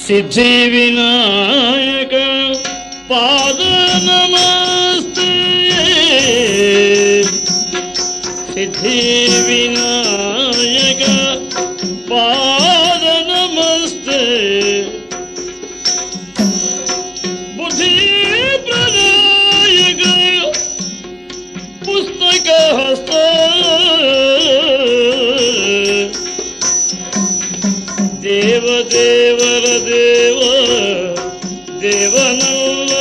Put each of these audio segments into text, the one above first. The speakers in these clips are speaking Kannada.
ಸಿದ್ಧಿ ವಿನಾಯಕ ಪಾದ ನಮಸ್ತೆ ಸಿದ್ಧಿ ವಿನಾಯಕ ಪಾದ ನಮಸ್ತೆ ಬುದ್ಧಿ ಪ್ರದಾಯಕ ಪುಸ್ತಕ ಹಸ್ತ ದೇವ ದೇವರ ದೇವ ದೇವನಲ್ಲ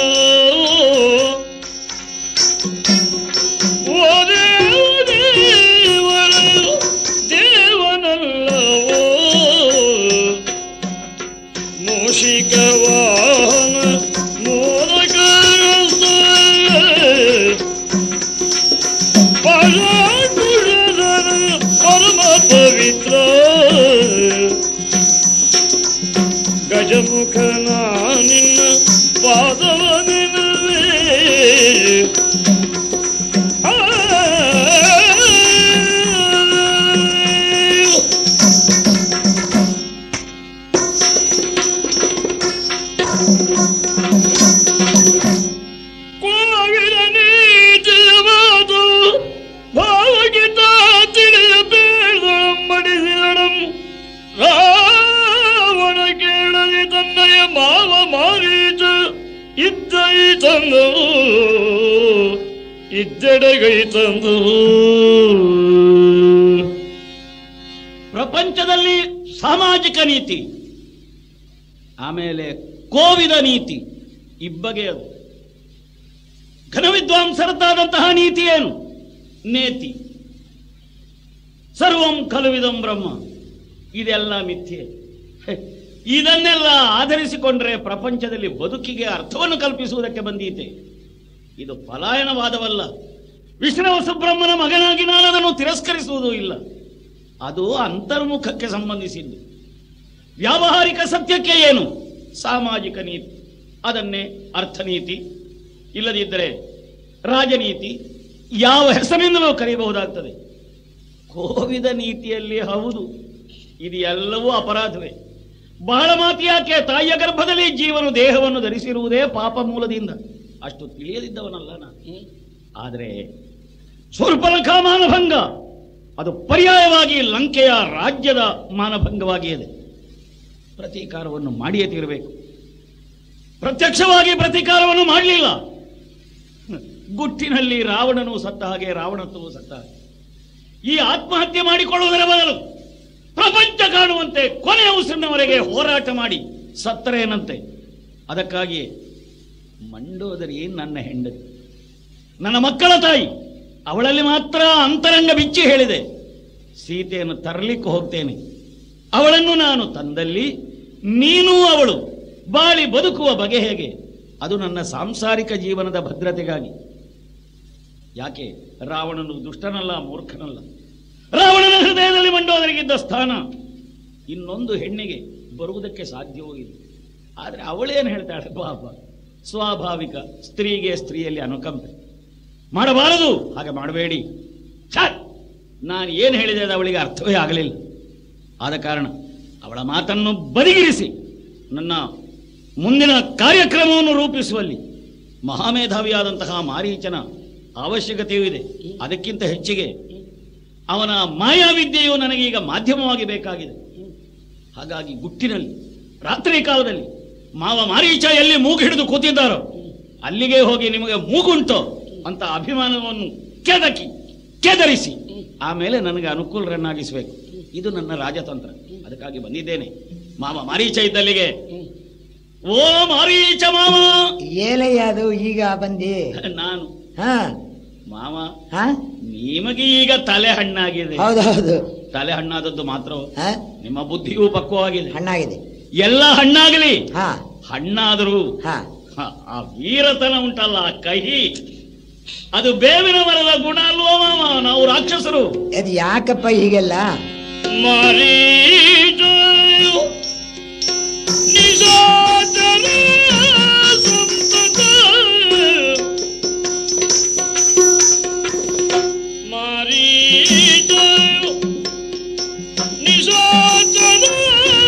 ಓ ದೇವ ದೇವರ ದೇವನಲ್ಲವೋ ಮೂಷಿಕ ವಾಹನ ಮೋದಕ ಪರಾಕುಳಧರ ಪರಮ ಪವಿತ್ರ ಗಜಮುಖನ ನಿನ್ನ ಪಾದವ ನೆನವೇ ಕೋವಿದ ನೀತಿವಾದ ಭಾವಗೀತ ತಿಳಿಯಬೇಡ ಮಡಿಸಿದಡಂ ರಾವಣ ಕೇಳಲಿ ತನ್ನಯ ಮಾವ ಮಾರೀಚ ಇದ್ದೈ ತಂದು ಇದ್ದೆಡೆಗೈ ತಂದು. ಪ್ರಪಂಚದಲ್ಲಿ ಸಾಮಾಜಿಕ ನೀತಿ, ಆಮೇಲೆ ಕೋವಿದ ನೀತಿ ಇಬ್ಬಗೆಯದು. ಘನವಿದ್ವಾಂಸರದ್ದಾದಂತಹ ನೀತಿ ಏನು? ನೇತಿ. ಸರ್ವಂ ಖಲುವಿದಂ ಬ್ರಹ್ಮ, ಇದೆಲ್ಲ ಮಿಥ್ಯೆ. ಇದನ್ನೆಲ್ಲ ಆಧರಿಸಿಕೊಂಡ್ರೆ ಪ್ರಪಂಚದಲ್ಲಿ ಬದುಕಿಗೆ ಅರ್ಥವನ್ನು ಕಲ್ಪಿಸುವುದಕ್ಕೆ ಬಂದೀತೆ. ಇದು ಪಲಾಯನವಾದವಲ್ಲ. ವಿಷ್ಣುವ ಸುಬ್ರಹ್ಮನ ಮಗನಾಗಿ ನಾನು ಅದನ್ನು ತಿರಸ್ಕರಿಸುವುದೂ ಇಲ್ಲ. ಅದು ಅಂತರ್ಮುಖಕ್ಕೆ ಸಂಬಂಧಿಸಿದ್ದು. ವ್ಯಾವಹಾರಿಕ ಸತ್ಯಕ್ಕೆ ಏನು? ಸಾಮಾಜಿಕ ನೀತಿ, ಅದನ್ನೇ ಅರ್ಥನೀತಿ, ಇಲ್ಲದಿದ್ದರೆ ರಾಜನೀತಿ, ಯಾವ ಹೆಸರಿನಿಂದಲೂ ಕರೆಯಬಹುದಾಗ್ತದೆ. ಕೋವಿದ ನೀತಿಯಲ್ಲಿ ಹೌದು, ಇದು ಎಲ್ಲವೂ ಅಪರಾಧವೇ. ಬಹಳ ಮಾತು ಯಾಕೆ? ತಾಯಿಯ ಗರ್ಭದಲ್ಲಿ ಜೀವನು ದೇಹವನ್ನು ಧರಿಸಿರುವುದೇ ಪಾಪ ಮೂಲದಿಂದ. ಅಷ್ಟು ತಿಳಿಯದಿದ್ದವನಲ್ಲ ನಾನು. ಆದರೆ ಶೂರ್ಪನಖ ಮಾನಭಂಗ ಅದು ಪರ್ಯಾಯವಾಗಿ ಲಂಕೆಯ ರಾಜ್ಯದ ಮಾನಭಂಗವಾಗಿಯದೆ. ಪ್ರತೀಕಾರವನ್ನು ಮಾಡಿಯೇ ತೀರಬೇಕು. ಪ್ರತ್ಯಕ್ಷವಾಗಿ ಪ್ರತೀಕಾರವನ್ನು ಮಾಡಲಿಲ್ಲ. ಗುಟ್ಟಿನಲ್ಲಿ ರಾವಣನು ಸತ್ತ ಹಾಗೆ ರಾವಣತ್ವವು ಸತ್ತ ಹಾಗೆ. ಈ ಆತ್ಮಹತ್ಯೆ ಮಾಡಿಕೊಳ್ಳುವುದರ ಬದಲು ಪ್ರಪಂಚ ಕಾಣುವಂತೆ ಕೊನೆಯ ಉಸಿರಿನವರೆಗೆ ಹೋರಾಟ ಮಾಡಿ ಸತ್ತರೇನಂತೆ. ಅದಕ್ಕಾಗಿ ಮಂಡೋದರಿ ನನ್ನ ಹೆಂಡತಿ, ನನ್ನ ಮಕ್ಕಳ ತಾಯಿ. ಅವಳಲ್ಲಿ ಮಾತ್ರ ಅಂತರಂಗ ಬಿಚ್ಚಿ ಹೇಳಿದೆ, ಸೀತೆಯನ್ನು ತರಲಿಕ್ಕೆ ಹೋಗ್ತೇನೆ. ಅವಳನ್ನು ನಾನು ತಂದಲ್ಲಿ ನೀನು ಅವಳು ಬಾಳಿ ಬದುಕುವ ಬಗೆ ಹೇಗೆ? ಅದು ನನ್ನ ಸಾಂಸಾರಿಕ ಜೀವನದ ಭದ್ರತೆಗಾಗಿ. ಯಾಕೆ? ರಾವಣನು ದುಷ್ಟನಲ್ಲ, ಮೂರ್ಖನಲ್ಲ. ರಾವಣನ ಹೃದಯದಲ್ಲಿ ಮಂಡೋದರಿಗಿದ್ದ ಸ್ಥಾನ ಇನ್ನೊಂದು ಹೆಣ್ಣಿಗೆ ಬರುವುದಕ್ಕೆ ಸಾಧ್ಯವೂ ಇಲ್ಲ. ಆದರೆ ಅವಳೇನು ಹೇಳ್ತಾಳೆ? ಪಾಪ, ಸ್ವಾಭಾವಿಕ ಸ್ತ್ರೀಗೆ ಸ್ತ್ರೀಯಲ್ಲಿ ಅನುಕಂಪೆ. ಮಾಡಬಾರದು, ಹಾಗೆ ಮಾಡಬೇಡಿ. ನಾನು ಏನು ಹೇಳಿದೆ ಅದು ಅವಳಿಗೆ ಅರ್ಥವೇ ಆಗಲಿಲ್ಲ. ಆದ ಕಾರಣ ಅವಳ ಮಾತನ್ನು ಬದಿಗಿರಿಸಿ ನನ್ನ ಮುಂದಿನ ಕಾರ್ಯಕ್ರಮವನ್ನು ರೂಪಿಸುವಲ್ಲಿ ಮಹಾಮೇಧಾವಿಯಾದಂತಹ ಮಾರೀಚನ ಅವಶ್ಯಕತೆಯೂ ಇದೆ. ಅದಕ್ಕಿಂತ ಹೆಚ್ಚಿಗೆ ಅವನ ಮಾಯಾವಿದ್ಯೆಯು ನನಗೀಗ ಮಾಧ್ಯಮವಾಗಿ ಬೇಕಾಗಿದೆ. ಹಾಗಾಗಿ ಗುಟ್ಟಿನಲ್ಲಿ ರಾತ್ರಿ ಕಾಲದಲ್ಲಿ ಮಾವ ಮಾರೀಚ ಎಲ್ಲಿ ಮೂಗು ಹಿಡಿದು ಕೂತಿದ್ದಾರೋ ಅಲ್ಲಿಗೆ ಹೋಗಿ ನಿಮಗೆ ಮೂಗುಂಟೋ ಅಂತ ಅಭಿಮಾನವನ್ನು ಕೆದರಿಸಿ ಆಮೇಲೆ ನನಗೆ ಅನುಕೂಲರನ್ನಾಗಿಸಬೇಕು. ಇದು ನನ್ನ ರಾಜತಂತ್ರ. ಅದಕ್ಕಾಗಿ ಬಂದಿದ್ದೇನೆ. ಮಾವ ಮಾರೀಚ ಇದ್ದಲ್ಲಿಗೆ. ಓ ಮಾರೀಚ ಮಾವ, ಏಲಯ್ಯ ಅದು ಈಗ ಬಂದಿ ನಾನು. ಹಾ ಮಾವ, ನಿಮಗೆ ಈಗ ತಲೆ ಹಣ್ಣಾಗಿದೆ. ಹೌದೌದು, ತಲೆ ಹಣ್ಣಾದದ್ದು ಮಾತ್ರ, ನಿಮ್ಮ ಬುದ್ಧಿಯೂ ಪಕ್ವವಾಗಿದೆ, ಹಣ್ಣಾಗಿದೆ. ಎಲ್ಲ ಹಣ್ಣಾಗಲಿ. ಹಣ್ಣಾದರೂ ಆ ವೀರತನ ಉಂಟಲ್ಲ, ಕಹಿ, ಅದು ಬೇವಿನ ಮರದ ಗುಣ ಅಲ್ವೋ ಮಾವ? ನಾವು ರಾಕ್ಷಸರು. ಅದು ಯಾಕಪ್ಪ ಹೀಗೆಲ್ಲ? ಮಾರೀಚ ನಿಜಾಚರ ಸಂತತ, ಮಾರೀಚ ನಿಜಾಚರ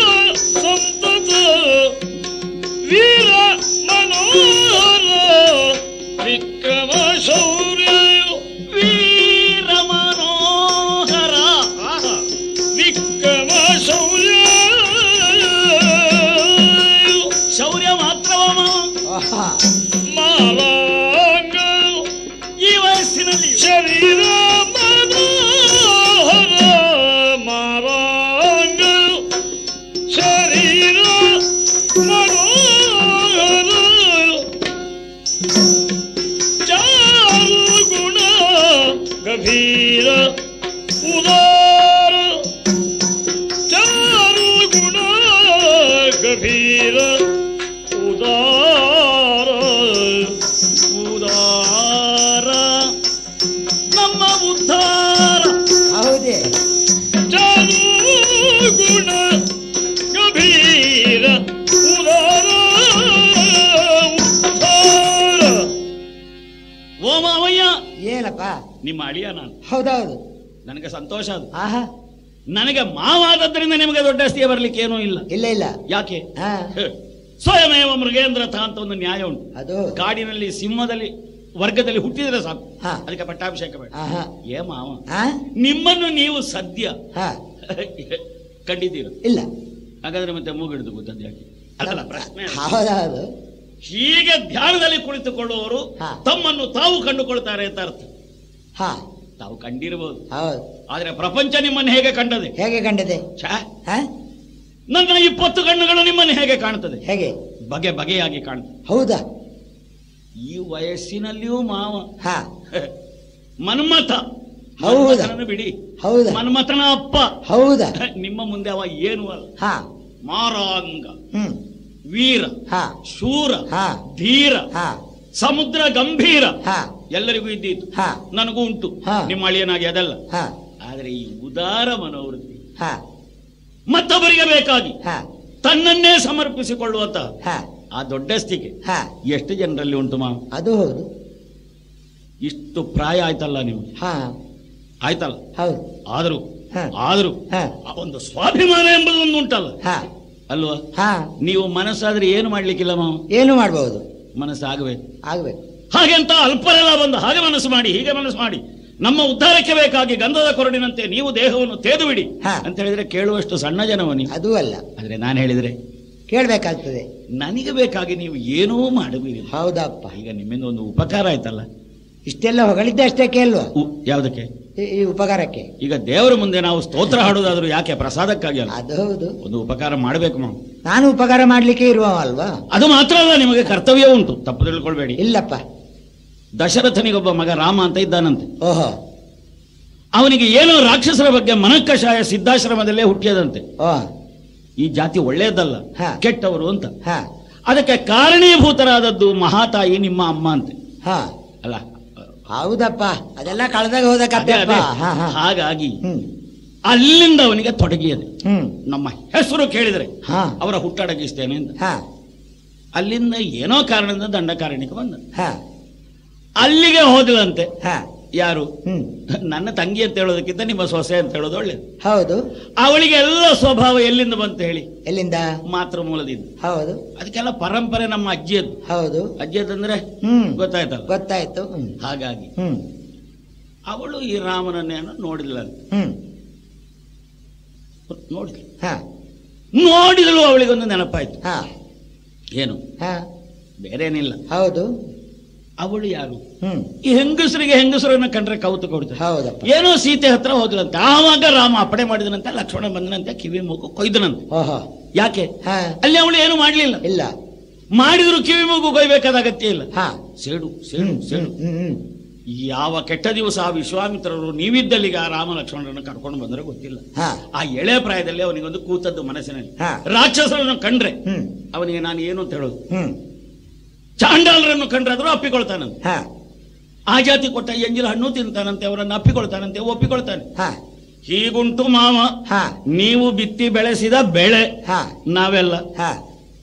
ಸಂತತ ನಿಮ್ಮ ಅಳಿಯ ನಾನು. ಹೌದೌದು. ನನಗೆ ಸಂತೋಷ ಅದು. ಆಹಾ, ನನಗೆ ಮಾವಾದದ್ರಿಂದ ನಿಮಗೆ ದೊಡ್ಡ ಅಸ್ತಿಯ ಬರ್ಲಿಕ್ಕೆ ಏನೂ ಇಲ್ಲ. ಇಲ್ಲ ಇಲ್ಲ. ಯಾಕೆ? ಹಾ, ಸ್ವಯಮೇವ ಮೃಗೇಂದ್ರ ಅಂತ ಒಂದು ನ್ಯಾಯ ಉಂಟು. ಅದು ಕಾಡಿನಲ್ಲಿ ಸಿಂಹದಲ್ಲಿ ವರ್ಗದಲ್ಲಿ ಹುಟ್ಟಿದ್ರೆ ಸಾಕು, ಹಾ. ಅದಕ್ಕೆ ಪಟ್ಟಾಭಿಷೇಕ ಬೇಡ. ಆಹಾ, ಏ ಮಾವ, ಹಾ, ನಿಮ್ಮನ್ನು ನೀವು ಸದ್ಯ ಹಾ, ಕಂಡಿದ್ದೀರ? ಇಲ್ಲ. ಹಾಗಾದ್ರೆ ಮತ್ತೆ ಮೂಗಿಡಿದು ಗೊತ್ತದ್ದು ಯಾಕೆ? ಅಲ್ಲ ಪ್ರಶ್ನೆ. ಹೌದೌದು. ಹೀಗೆ ಧ್ಯಾನದಲ್ಲಿ ಕುಳಿತುಕೊಳ್ಳುವವರು ಹಾ. ತಮ್ಮನ್ನು ತಾವು ಕಂಡುಕೊಳ್ತಾರೆ ಅಂತ ಅರ್ಥ. ಹಾ, ತಾವು ಕಂಡಿರಬಹುದು, ಹೌದು. ಆದ್ರೆ ಪ್ರಪಂಚ ನಿಮ್ಮನ್ನು ಹೇಗೆ ಕಂಡದೆ? ಹೇಗೆ ಕಂಡದೆ? ಛಾ, ಹಾ, ನನ್ನ 20 ಕಣ್ಣುಗಳು ನಿಮ್ಮನ್ನು ಹೇಗೆ ಕಾಣುತ್ತದೆ? ಹೇಗೆ? ಬಗೆ ಬಗೆಯಾಗಿ ಕಾಣುತ್ತದೆ. ಹೌದಾ? ಈ ವಯಸ್ಸಿನಲ್ಲಿಯೂ ಮಾವ ಹಾ, ಮನ್ಮಥ. ಹೌದಾ? ಮನ್ಮಥನನ್ನು ಬಿಡಿ, ಹೌದಾ? ಮನ್ಮಥನ ಅಪ್ಪ ಹೌದಾ? ನಿಮ್ಮ ಮುಂದೆ ಅವ ಏನು ಅಲ್ಲ. ಹಾ, ಮಾರಾಂಗ, ಹ್ಮ್, ವೀರ, ಹಾ, ಶೂರ, ಹಾ, ಧೀರ, ಹಾ, ಸಮುದ್ರ ಗಂಭೀರ, ಹಾ, ಎಲ್ಲರಿಗೂ ಇದ್ದೀತು, ಹಾ, ನನಗೂ ಉಂಟು, ಹಾ. ನಿಮ್ಮ ಅಳಿಯನಾಗಿ ಅದಲ್ಲ. ಹಾ, ಆದ್ರೆ ಈ ಉದಾರ ಮನೋವೃತ್ತಿ ಹಾ, ಮತ್ತೊಬ್ಬರಿಗೆ ಬೇಕಾಗಿ ಹಾ, ತನ್ನನ್ನೇ ಸಮರ್ಪಿಸಿಕೊಳ್ಳುವಂತ ಹಾ, ಆ ದೊಡ್ಡಸ್ತಿಕೆ ಹಾ, ಎಷ್ಟು ಜನರಲ್ಲಿ ಉಂಟು ಮಾವ? ಅದು ಹೌದು. ಇಷ್ಟು ಪ್ರಾಯ ಆಯ್ತಲ್ಲ ನಿಮ್ಗೆ, ಹಾ, ಆಯ್ತಲ್ಲ? ಹೌದು. ಆದ್ರೂ ಹಾ, ಆದ್ರೂ ಹಾ, ಆ ಒಂದು ಸ್ವಾಭಿಮಾನ ಎಂಬುದು ಒಂದು ಉಂಟಲ್ಲ, ಹಾ, ಅಲ್ವಾ? ಹಾ, ನೀವು ಮನಸ್ಸಾದ್ರೆ ಏನು ಮಾಡ್ಲಿಕ್ಕಿಲ್ಲ ಮಾವ, ಏನು ಮಾಡ್ಬಹುದು, ಮನಸ್ಸಾಗಬೇಕು. ಆಗ್ಬೇಕು. ಹಾಗೆಂತ ಅಲ್ಪರೆಲ್ಲ ಬಂದು ಹಾಗೆ ಮನಸ್ಸು ಮಾಡಿ ಹೀಗೆ ಮನಸ್ಸು ಮಾಡಿ ನಮ್ಮ ಉದ್ಧಾರಕ್ಕೆ ಬೇಕಾಗಿ ಗಂಧದ ಕೊರಡಿನಂತೆ ನೀವು ದೇಹವನ್ನು ತೇದು ಬಿಡಿ ಹಾ. ಅಂತ ಹೇಳಿದ್ರೆ ಕೇಳುವಷ್ಟು ಸಣ್ಣ ಜನವ ನೀವು. ಅದು ಅಲ್ಲ, ಆದ್ರೆ ನಾನು ಹೇಳಿದ್ರೆ ಕೇಳ್ಬೇಕಾಗ್ತದೆ. ನನಗೆ ಬೇಕಾಗಿ ನೀವು ಏನೂ ಮಾಡಬೇಡಿ. ಹೌದಪ್ಪ. ಈಗ ನಿಮ್ಮಿಂದ ಒಂದು ಉಪಕಾರ ಆಯ್ತಲ್ಲ. ಇಷ್ಟೆಲ್ಲ ಹೊಗಳಿದ್ದೆ ಅಷ್ಟೇ ಕೇಳುವ. ಯಾವುದಕ್ಕೆ? ಈ ಉಪಕಾರಕ್ಕೆ. ಈಗ ದೇವರ ಮುಂದೆ ನಾವು ಸ್ತೋತ್ರ ಹಾಡುದಾದ್ರೂ ಯಾಕೆ? ಪ್ರಸಾದಕ್ಕಾಗಿ ಅಲ್ಲ. ಅದು ಹೌದು. ಒಂದು ಉಪಕಾರ ಮಾಡಬೇಕು ನಾವು. ನಾನು ಉಪಕಾರ ಮಾಡ್ಲಿಕ್ಕೆ ಇರುವ ಅಲ್ವಾ? ಅದು ಮಾತ್ರ ಅಲ್ಲ, ನಿಮಗೆ ಕರ್ತವ್ಯ ಉಂಟು, ತಪ್ಪು ತಿಳ್ಕೊಳ್ಬೇಡಿ. ಇಲ್ಲಪ್ಪ. ದಶರಥನಿಗೊಬ್ಬ ಮಗ ರಾಮ ಅಂತ ಇದ್ದಾನಂತೆ. ಓಹೋ. ಅವನಿಗೆ ಏನೋ ರಾಕ್ಷಸರ ಬಗ್ಗೆ ಮನಃಕಷಾಯ ಸಿದ್ಧಾಶ್ರಮದಲ್ಲೇ ಹುಟ್ಟಿಯದಂತೆ. ಓ, ಈ ಜಾತಿ ಒಳ್ಳೆಯದಲ್ಲ, ಹಾ. ಕೆಟ್ಟವರು ಅಂತ. ಹಾ, ಅದಕ್ಕೆ ಕಾರಣೀಭೂತರಾದದ್ದು ಮಹಾತಾಯಿ ನಿಮ್ಮ ಅಮ್ಮ ಅಂತೆ. ಹಾ, ಅಲ್ಲ? ಹೌದಪ್ಪ. ಅದೆಲ್ಲ ಕಳೆದಾಗ ಹೋದ ಅದೇ, ಕಥೆ. ಅದೇ. ಹಾ, ಹಾ. ಹಾಗಾಗಿ ಹ್ಮ್, ಅಲ್ಲಿಂದ ಅವನಿಗೆ ತೊಡಗಿಯದೆ. ಹ್ಮ್, ನಮ್ಮ ಹೆಸರು ಕೇಳಿದರೆ ಹಾ, ಅವರ ಹುಟ್ಟಡಗಿಸ್ತೇನೆ ಅಂತ. ಹಾ, ಅಲ್ಲಿಂದ ಏನೋ ಕಾರಣದಿಂದ ದಂಡಕಾರಣ್ಯಕ್ಕೆ ಬಂದ. ಹಾ, ಅಲ್ಲಿಗೆ ಹೋದಳಂತೆ. ಹಾ, ಯಾರು? ಹ್ಮ್, ನನ್ನ ತಂಗಿ ಅಂತ ಹೇಳೋದಕ್ಕಿಂತ ನಿಮ್ಮ ಸೊಸೆ ಅಂತ ಹೇಳೋದು ಒಳ್ಳೇದು. ಹೌದು. ಅವಳಿಗೆ ಎಲ್ಲ ಸ್ವಭಾವ ಎಲ್ಲಿಂದ ಬಂತ ಹೇಳಿ? ಎಲ್ಲಿಂದ? ಮಾತೃ ಮೂಲದಿಂದ. ಹೌದು. ಅದಕ್ಕೆಲ್ಲ ಪರಂಪರೆ ನಮ್ಮ ಅಜ್ಜಿಯದ್ದು. ಹೌದು. ಅಜ್ಜಿಯದಂದ್ರೆ ಹ್ಮ್, ಗೊತ್ತಾಯ್ತಲ್ಲ. ಗೊತ್ತಾಯ್ತು. ಹ್ಮ್, ಹಾಗಾಗಿ ಹ್ಮ್, ಅವಳು ಈ ರಾಮನನ್ನೇನೋ ನೋಡಿದ್ಲ. ಹ್ಮ್, ನೋಡಿದ್ಲು. ಹಾ, ನೋಡಿದಳು, ಅವಳಿಗೊಂದು ನೆನಪಾಯ್ತು. ಹಾ, ಏನು? ಹಾ, ಬೇರೇನಿಲ್ಲ. ಹೌದು. ಅವಳು ಯಾರು? ಹ್ಮ್, ಈ ಹೆಂಗಸರಿಗೆ ಹೆಂಗಸರನ್ನ ಕಂಡ್ರೆ ಕೌತುಕ ಕೊಡ್ತಾರೆ. ಹೌದಪ್ಪ. ಏನೋ ಸೀತೆ ಹತ್ರ ಹೋದ್ರಂತೆ. ಆವಾಗ ರಾಮ ಅಪ್ಪಣೆ ಮಾಡಿದನಂತೆ, ಲಕ್ಷ್ಮಣ ಬಂದನಂತೆ, ಕಿವಿ ಮೂಗು ಕೊಯ್ದನಂತೆ. ಓಹೋ. ಯಾಕೆ? ಹಾ, ಅಲ್ಲಿ ಅವಳು ಏನು ಮಾಡ್ಲಿಲ್ಲ. ಇಲ್ಲ. ಮಾಡಿದ್ರು ಕಿವಿ ಮೂಗು ಕೊಯ್ಬೇಕಾದ ಅಗತ್ಯ ಇಲ್ಲ. ಹಾ, ಸೇಡು ಸೇಡು ಹ್ಮ್, ಸೇಡು. ಹ್ಮ್, ಹ್ಮ್, ಯಾವ ಕೆಟ್ಟ ದಿವಸ ಆ ವಿಶ್ವಾಮಿತ್ರರು ನೀವಿದ್ದಲ್ಲಿಗೆ ಆ ರಾಮ ಲಕ್ಷ್ಮಣರನ್ನು ಕರ್ಕೊಂಡು ಬಂದ್ರೆ ಗೊತ್ತಿಲ್ಲ. ಹಾ, ಆ ಎಳೆ ಪ್ರಾಯದಲ್ಲಿ ಅವನಿಗೊಂದು ಕೂತದ್ದು ಮನಸ್ಸಿನಲ್ಲಿ. ಹಾ. ರಾಕ್ಷಸರನ್ನು ಕಂಡ್ರೆ ಹ್ಮ್, ಅವನಿಗೆ ನಾನು ಏನು ಅಂತ ಹೇಳೋದು? ಹ್ಮ್, ಚಾಂಡಾಲರನ್ನು ಕಂಡ್ರಾದ್ರೂ ಅಪ್ಪಿಕೊಳ್ತಾನಂತೆ. ಹಾ, ಆ ಜಾತಿ ಕೊಟ್ಟ ಎಂಜಿಲ ಹಣ್ಣು ತಿಂತಾನಂತೆ, ಅವರನ್ನು ಅಪ್ಪಿಕೊಳ್ತಾನಂತೆ, ಒಪ್ಪಿಕೊಳ್ತಾನೆ. ಹಾ, ಹೀಗುಂಟು ಮಾವ ಹಾ, ನೀವು ಬಿತ್ತಿ ಬೆಳೆಸಿದ ಬೆಳೆ ಹಾ, ನಾವೆಲ್ಲ. ಹಾ.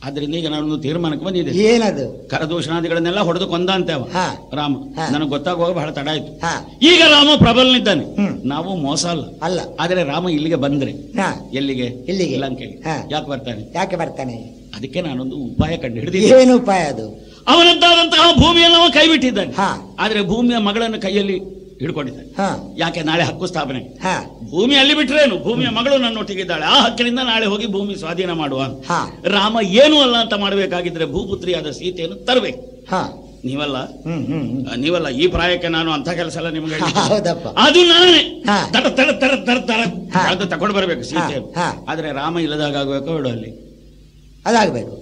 ಆದ್ರಿಂದ ಈಗ ನಾನೊಂದು ತೀರ್ಮಾನಕ್ಕೆ ಬಂದಿದ್ದೆ. ಏನದು? ಕರದೂಷಣಾದಿಗಳನ್ನೆಲ್ಲ ಹೊಡೆದು ಕೊಂದ ಅಂತೆ ಅವ ಹಾ. ರಾಮ. ಹಾ. ನನಗೆ ಗೊತ್ತಾಗುವಾಗ ಬಹಳ ತಡ ಆಯ್ತು. ಹಾ, ಈಗ ರಾಮ ಪ್ರಬಲನಿದ್ದಾನೆ. ಹ್ಮ್. ನಾವು ಮೋಸ ಅಲ್ಲ. ಅಲ್ಲ. ಆದ್ರೆ ರಾಮ ಇಲ್ಲಿಗೆ ಬಂದ್ರೆ ಹಾ, ಎಲ್ಲಿಗೆ? ಇಲ್ಲಿಗೆ. ಲಂಕೆಗೆ. ಹಾ. ಯಾಕೆ ಬರ್ತಾನೆ? ಯಾಕೆ ಬರ್ತಾನೆ? ಅದಕ್ಕೆ ನಾನೊಂದು ಉಪಾಯ ಕಂಡು ಹಿಡಿದಿದ್ದೆ. ಏನು ಉಪಾಯ ಅದು? ಅವನದ್ದಾದಂತಹ ಭೂಮಿಯನ್ನು ಅವ ಕೈ ಬಿಟ್ಟಿದ್ದಾನೆ. ಹಾ, ಆದ್ರೆ ಭೂಮಿಯ ಮಗಳನ್ನು ಕೈಯಲ್ಲಿ ಹಿಡ್ಕೊಂಡಿದ್ದಾನೆ. ಹಾ, ಯಾಕೆ? ನಾಳೆ ಹಕ್ಕು ಸ್ಥಾಪನೆ. ಹಾ, ಭೂಮಿ ಅಲ್ಲಿ ಬಿಟ್ರೇನು, ಭೂಮಿಯ ಮಗಳು ನನ್ನೊಟ್ಟಿಗಿದ್ದಾಳೆ, ಆ ಹಕ್ಕಿನಿಂದ ನಾಳೆ ಹೋಗಿ ಭೂಮಿ ಸ್ವಾಧೀನ ಮಾಡುವ. ಹಾ, ರಾಮ ಏನೂ ಅಲ್ಲ ಅಂತ ಮಾಡಬೇಕಾಗಿದ್ರೆ ಭೂಪುತ್ರಿಯಾದ ಸೀತೆಯನ್ನು ತರಬೇಕು. ಹಾ, ನೀವಲ್ಲ, ಹ್ಮ್, ಹ್ಮ್, ಹ್ಮ್. ನೀವಲ್ಲ. ಈ ಪ್ರಾಯಕ್ಕೆ ನಾನು ಅಂತ ಕೆಲಸ ಎಲ್ಲ ನಿಮಗೆ ಹೇಳಿದ್ದು. ಹೌದಪ್ಪ. ಅದು ನಾನೇ ಹಾ. ತಡ ತಡ ತಡ ತಡ ತಡ ಹಾ. ಅದು ತಕೊಂಡು ಬರಬೇಕು ಸೀತೆ. ಹಾ. ಆದ್ರೆ ರಾಮ ಇಲ್ಲದಾಗ ಆಗ್ಬೇಕು ಬಿಡು ಅಲ್ಲಿ. ಅದಾಗಬೇಕು.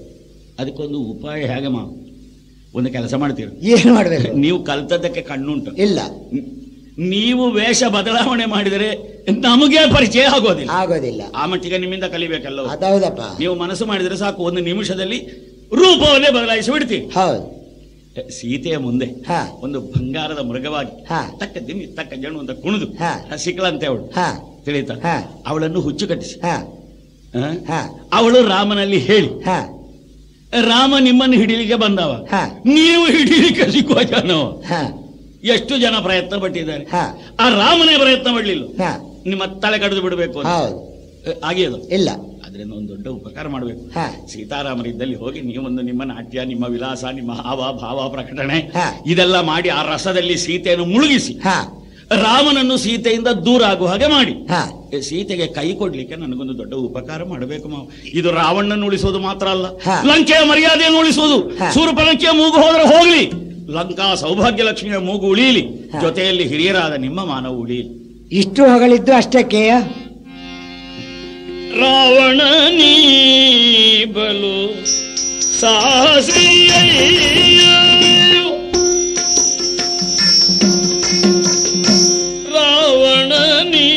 ಅದಕ್ಕೊಂದು ಉಪಾಯ ಹೇಗೆ ಮಾವ? ಒಂದು ಕೆಲಸ ಮಾಡ್ತೀರಿ. ಏನು ಮಾಡ್ಬೇಕು? ನೀವು ಕಲ್ತದ್ದಕ್ಕೆ ಕಣ್ಣುಂಟು. ಇಲ್ಲ. ನೀವು ವೇಷ ಬದಲಾವಣೆ ಮಾಡಿದರೆ ನಮಗೆ ಪರಿಚಯ ಆಗೋದಿಲ್ಲ. ಆಗೋದಿಲ್ಲ. ಆ ಮಟ್ಟಿಗೆ ನಿಮ್ಮಿಂದ ಕಲಿಬೇಕಲ್ಲ. ಅದೌದಪ್ಪ. ನೀವು ಮನಸ್ಸು ಮಾಡಿದ್ರೆ ಸಾಕು, ಒಂದು ನಿಮಿಷದಲ್ಲಿ ರೂಪವನ್ನೇ ಬದಲಾಯಿಸಿ ಬಿಡ್ತೀವಿ. ಹೌದು. ಸೀತೆಯ ಮುಂದೆ ಹಾ, ಒಂದು ಬಂಗಾರದ ಮೃಗವಾಗಿ ಹಾ, ತಕ್ಕ ದಿಮ್ಮಿ ತಕ್ಕ ಜಣು ಅಂತ ಕುಣಿದು ಹಾ, ಸಿಕ್ಕಳಂತೆ ಅವಳು. ಹಾ, ತಿಳಿತಾ? ಹಾ, ಅವಳನ್ನು ಹುಚ್ಚು ಕಟ್ಟಿಸಿ ಹಾ, ಹಾ, ಅವಳು ರಾಮನಲ್ಲಿ ಹೇಳಿ, ಹಾ, ರಾಮ ನಿಮ್ಮನ್ನು ಹಿಡಿಲಿಕ್ಕೆ ಬಂದವ, ಹಾ, ನೀವು ಹಿಡಿಲಿಕ್ಕೆ ಸಿಕ್ಕುವ ಜನವ, ಹಾ, ಎಷ್ಟು ಜನ ಪ್ರಯತ್ನ ಪಟ್ಟಿದ್ದಾರೆ. ಹಾ. ಆ ರಾಮನೇ ಪ್ರಯತ್ನ ಮಾಡಲಿಲ್ಲ, ಹಾ. ನಿಮ್ಮ ತಲೆ ಕಡಿದು ಬಿಡಬೇಕು ಅಂತ. ಹೌದು. ಆಗಿಯದು ಇಲ್ಲ. ಅದರಿಂದ ಒಂದು ದೊಡ್ಡ ಉಪಕಾರ ಮಾಡಬೇಕು. ಹಾ. ಸೀತಾರಾಮರಿದ್ದಲ್ಲಿ ಹೋಗಿ ನೀವೊಂದು ನಿಮ್ಮ ನಾಟ್ಯ, ನಿಮ್ಮ ವಿಲಾಸ, ನಿಮ್ಮ ಹಾವ ಭಾವ ಪ್ರಕಟಣೆ ಹಾ. ಇದೆಲ್ಲ ಮಾಡಿ ಆ ರಸದಲ್ಲಿ ಸೀತೆಯನ್ನು ಮುಳುಗಿಸಿ ಹಾ. ರಾಮನನ್ನು ಸೀತೆಯಿಂದ ದೂರ ಆಗುವ ಹಾಗೆ ಮಾಡಿ ಹಾ. ಸೀತೆಗೆ ಕೈ ಕೊಡ್ಲಿಕ್ಕೆ ನನಗೊಂದು ದೊಡ್ಡ ಉಪಕಾರ ಮಾಡಬೇಕು ಮಾವ. ಇದು ರಾವಣನನ್ನು ಉಳಿಸೋದು ಮಾತ್ರ ಅಲ್ಲ, ಹಾ. ಲಂಕೆಯ ಮರ್ಯಾದೆಯನ್ನು ಉಳಿಸುವುದು. ಹಾ. ಶೂರ್ಪನಖಿಯ ಮೂಗು ಹೋದ್ರೆ ಹೋಗ್ಲಿ, ಲಂಕಾ ಸೌಭಾಗ್ಯ ಲಕ್ಷ್ಮಿಯ ಮೂಗು ಉಳಿಯಲಿ, ಹಾ. ಜೊತೆಯಲ್ಲಿ ಹಿರಿಯರಾದ ನಿಮ್ಮ ಮಾನವ ಉಳಿಯಲಿ. ಇಷ್ಟು ಹೊಗಳಿದ್ದು ಅಷ್ಟಕ್ಕೆಯ ರಾವಣ ನೀ ಬಲು ಸಾಹಸಿಯ ರಾವಣ ನೀ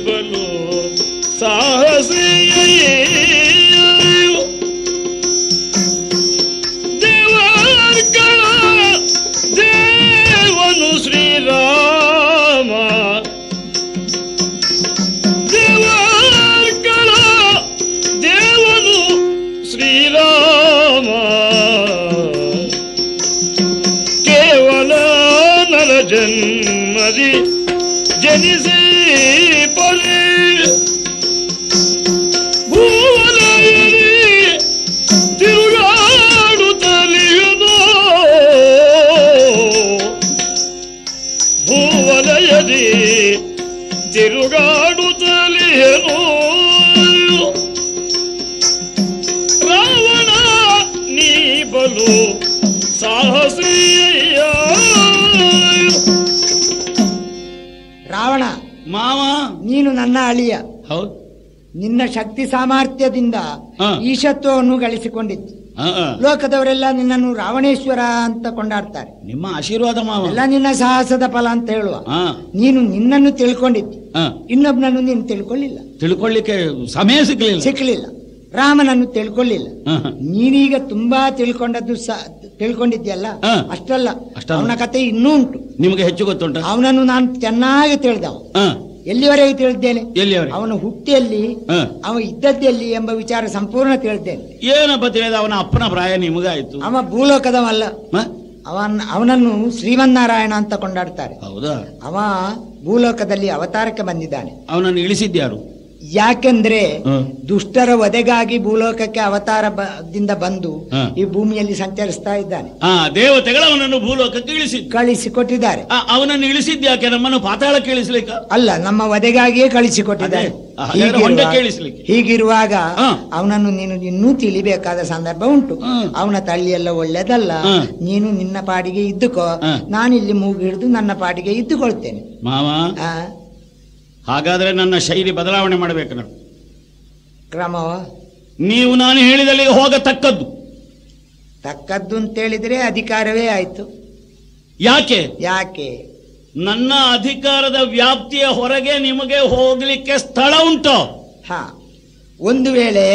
ಬಲು ಸಾಹಸಿಯ ದೇವರ್ಗಳ ದೇವನು ಶ್ರೀರಾಮ ದೇವನು ಶ್ರೀರಾಮ ಕೇವಲ ನರ ಜನ್ಮದಿ ಜನಿಸಿ ಪರಿ ಭೂವಲಯದಿ ತಿರುಗಾಡುತ್ತಲಿಯುವುದು ಭೂವಲಯದಿ ತಿರುಗಾಡುತ್ತಲಿಯನು ರಾವಣ ನೀ ಬಲು ಸಾಹಸಿಯ ರಾವಣ, ಮಾವ ನೀನು ನನ್ನ ಅಳಿಯ. ಹೌದು. ನಿನ್ನ ಶಕ್ತಿ ಸಾಮರ್ಥ್ಯದಿಂದ ಹಾ. ಈಶತ್ವವನ್ನು ಗಳಿಸಿಕೊಂಡಿತ್ತು. ಲೋಕದವರೆಲ್ಲ ನಿನ್ನನ್ನು ರಾವಣೇಶ್ವರ ಅಂತ ಕೊಂಡಾಡ್ತಾರೆ. ನಿಮ್ಮ ಆಶೀರ್ವಾದ ಮಾವ. ಎಲ್ಲ ನಿನ್ನ ಸಾಹಸದ ಫಲ ಅಂತ ಹೇಳುವ. ಹಾ. ನೀನು ನಿನ್ನನ್ನು ತಿಳ್ಕೊಂಡಿದ್ದಿ, ಹಾ. ಇನ್ನೊಬ್ಬನನ್ನು ನೀನು ತಿಳ್ಕೊಳ್ಳಿಲ್ಲ, ತಿಳ್ಕೊಳ್ಳಿಕ್ಕೆ ಸಮಯ ಸಿಕ್ಕಲಿಲ್ಲ. ರಾಮನನ್ನು ತಿಳ್ಕೊಳ್ಳಿಲ್ಲ. ಹಾ. ನೀನೀಗ ತುಂಬಾ ತಿಳ್ಕೊಂಡಿದ್ಯಲ್ಲ, ಹಾ. ಅಷ್ಟಲ್ಲ, ಅಷ್ಟಲ್ಲ. ಅವನ ಕತೆ ಇನ್ನೂ ಉಂಟು. ನಿಮಗೆ ಹೆಚ್ಚು ಗೊತ್ತುಂಟ? ಅವನನ್ನು ನಾನು ಚೆನ್ನಾಗಿ ತಿಳಿದವ. ಎಲ್ಲಿವರೆಗೆ ತಿಳಿದ್ದೇನೆ? ಎಲ್ಲಿವರೆಗೆ? ಅವನ ಹುಟ್ಟಿಯಲ್ಲಿ, ಹಾ. ಅವ ಇದ್ದದ್ದಲ್ಲಿ ಎಂಬ ವಿಚಾರ ಸಂಪೂರ್ಣ ತಿಳಿದ್ದೇನೆ. ಏನಪ್ಪ ತಿಳಿದ? ಅವನ ಅಪ್ಪನ ಪ್ರಾಯ ನಿಮಗಾಯ್ತು. ಅವ ಭೂಲೋಕದವಲ್ಲ, ಹ? ಅವನನ್ನು ಶ್ರೀಮನ್ನಾರಾಯಣ ಅಂತ ಕೊಂಡಾಡ್ತಾರೆ. ಹೌದಾ? ಅವ ಭೂಲೋಕದಲ್ಲಿ ಅವತಾರಕ್ಕೆ ಬಂದಿದ್ದಾನೆ. ಅವನನ್ನು ಇಳಿಸಿದ್ಯಾರು? ಯಾಕೆಂದ್ರೆ ಹ್ಮ್. ದುಷ್ಟರ ವಧೆಗಾಗಿ ಭೂಲೋಕಕ್ಕೆ ಅವತಾರದಿಂದ ಬಂದು ಹ್ಮ್. ಈ ಭೂಮಿಯಲ್ಲಿ ಸಂಚರಿಸ್ತಾ ಇದ್ದಾನೆ. ದೇವತೆಗಳು ಅವನನ್ನು ಭೂಲೋಕಕ್ಕೆ ಕಳಿಸಿಕೊಟ್ಟಿದ್ದಾರೆ. ಅವನನ್ನು ಇಳಿಸಿದ್ಯಾಕೆ? ನಮ್ಮನ್ನು ಪಾತಾಳಕ್ಕೆ ಇಳಿಸ್ಲಿಕ್ಕ ಅಲ್ಲ, ನಮ್ಮ ವಧೆಗಾಗಿಯೇ ಕಳಿಸಿಕೊಟ್ಟಿದ್ದಾರೆ. ಹೀಗಿರುವಾಗ ಅವನನ್ನು ನೀನು ಇನ್ನೂ ತಿಳಿಬೇಕಾದ ಸಂದರ್ಭ ಉಂಟು. ಅವನ ತಳ್ಳಿಯೆಲ್ಲ ಒಳ್ಳೇದಲ್ಲ. ನೀನು ನಿನ್ನ ಪಾಡಿಗೆ ಇದ್ದುಕೋ, ನಾನಿಲ್ಲಿ ಮೂಗು ಹಿಡಿದು ನನ್ನ ಪಾಡಿಗೆ ಇದ್ದುಕೊಳ್ತೇನೆ. ಮಾವ, ಹಾಗಾದ್ರೆ ನನ್ನ ಶೈಲಿ ಬದಲಾವಣೆ ಮಾಡಬೇಕು. ನಾನು ಕ್ರಮವ ನೀವು ನಾನು ಹೇಳಿದಲ್ಲಿ ಹೋಗತಕ್ಕದ್ದು. ತಕ್ಕದ್ದು ಅಂತೇಳಿದ್ರೆ ಅಧಿಕಾರವೇ ಆಯ್ತು. ಯಾಕೆ? ನನ್ನ ಅಧಿಕಾರದ ವ್ಯಾಪ್ತಿಯ ಹೊರಗೆ ನಿಮಗೆ ಹೋಗ್ಲಿಕ್ಕೆ ಸ್ಥಳ ಉಂಟು. ಒಂದು ವೇಳೆ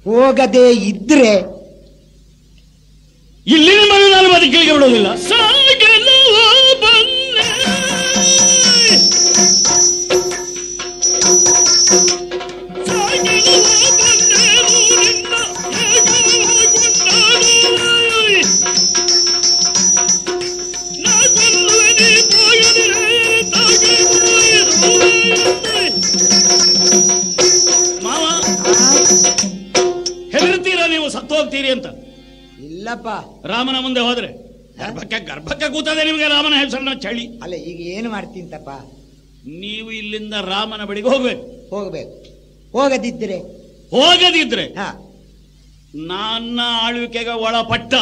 ಹೋಗದೆ ಇದ್ರೆ ಇಲ್ಲಿ ನಿಮ್ಮನ್ನು ನಾನು ಬದುಕಲಿಕ್ಕೆ ಬಿಡುವುದಿಲ್ಲ. ಮಾವ, ಹೆದರ್ತೀರಾ ನೀವು ಸತ್ತು ಹೋಗ್ತೀರಿ ಅಂತ? ಇಲ್ಲಪ್ಪ. ರಾಮನ ಮುಂದೆ ಹೋದ್ರೆ ಗರ್ಭಕ್ಕೆ ಕೂತದೆ ನಿಮಗೆ ರಾಮನ ಹೆಸರನ್ನ ಚಳಿ. ಅಲ್ಲ, ಈಗ ಏನು ಮಾಡ್ತೀಂತಪ್ಪ? ನೀವು ಇಲ್ಲಿಂದ ರಾಮನ ಬಳಿಗೆ ಹೋಗ್ಬೇಕು. ಹೋಗದಿದ್ರೆ ನನ್ನ ಆಳ್ವಿಕೆಗೆ ಒಳಪಟ್ಟ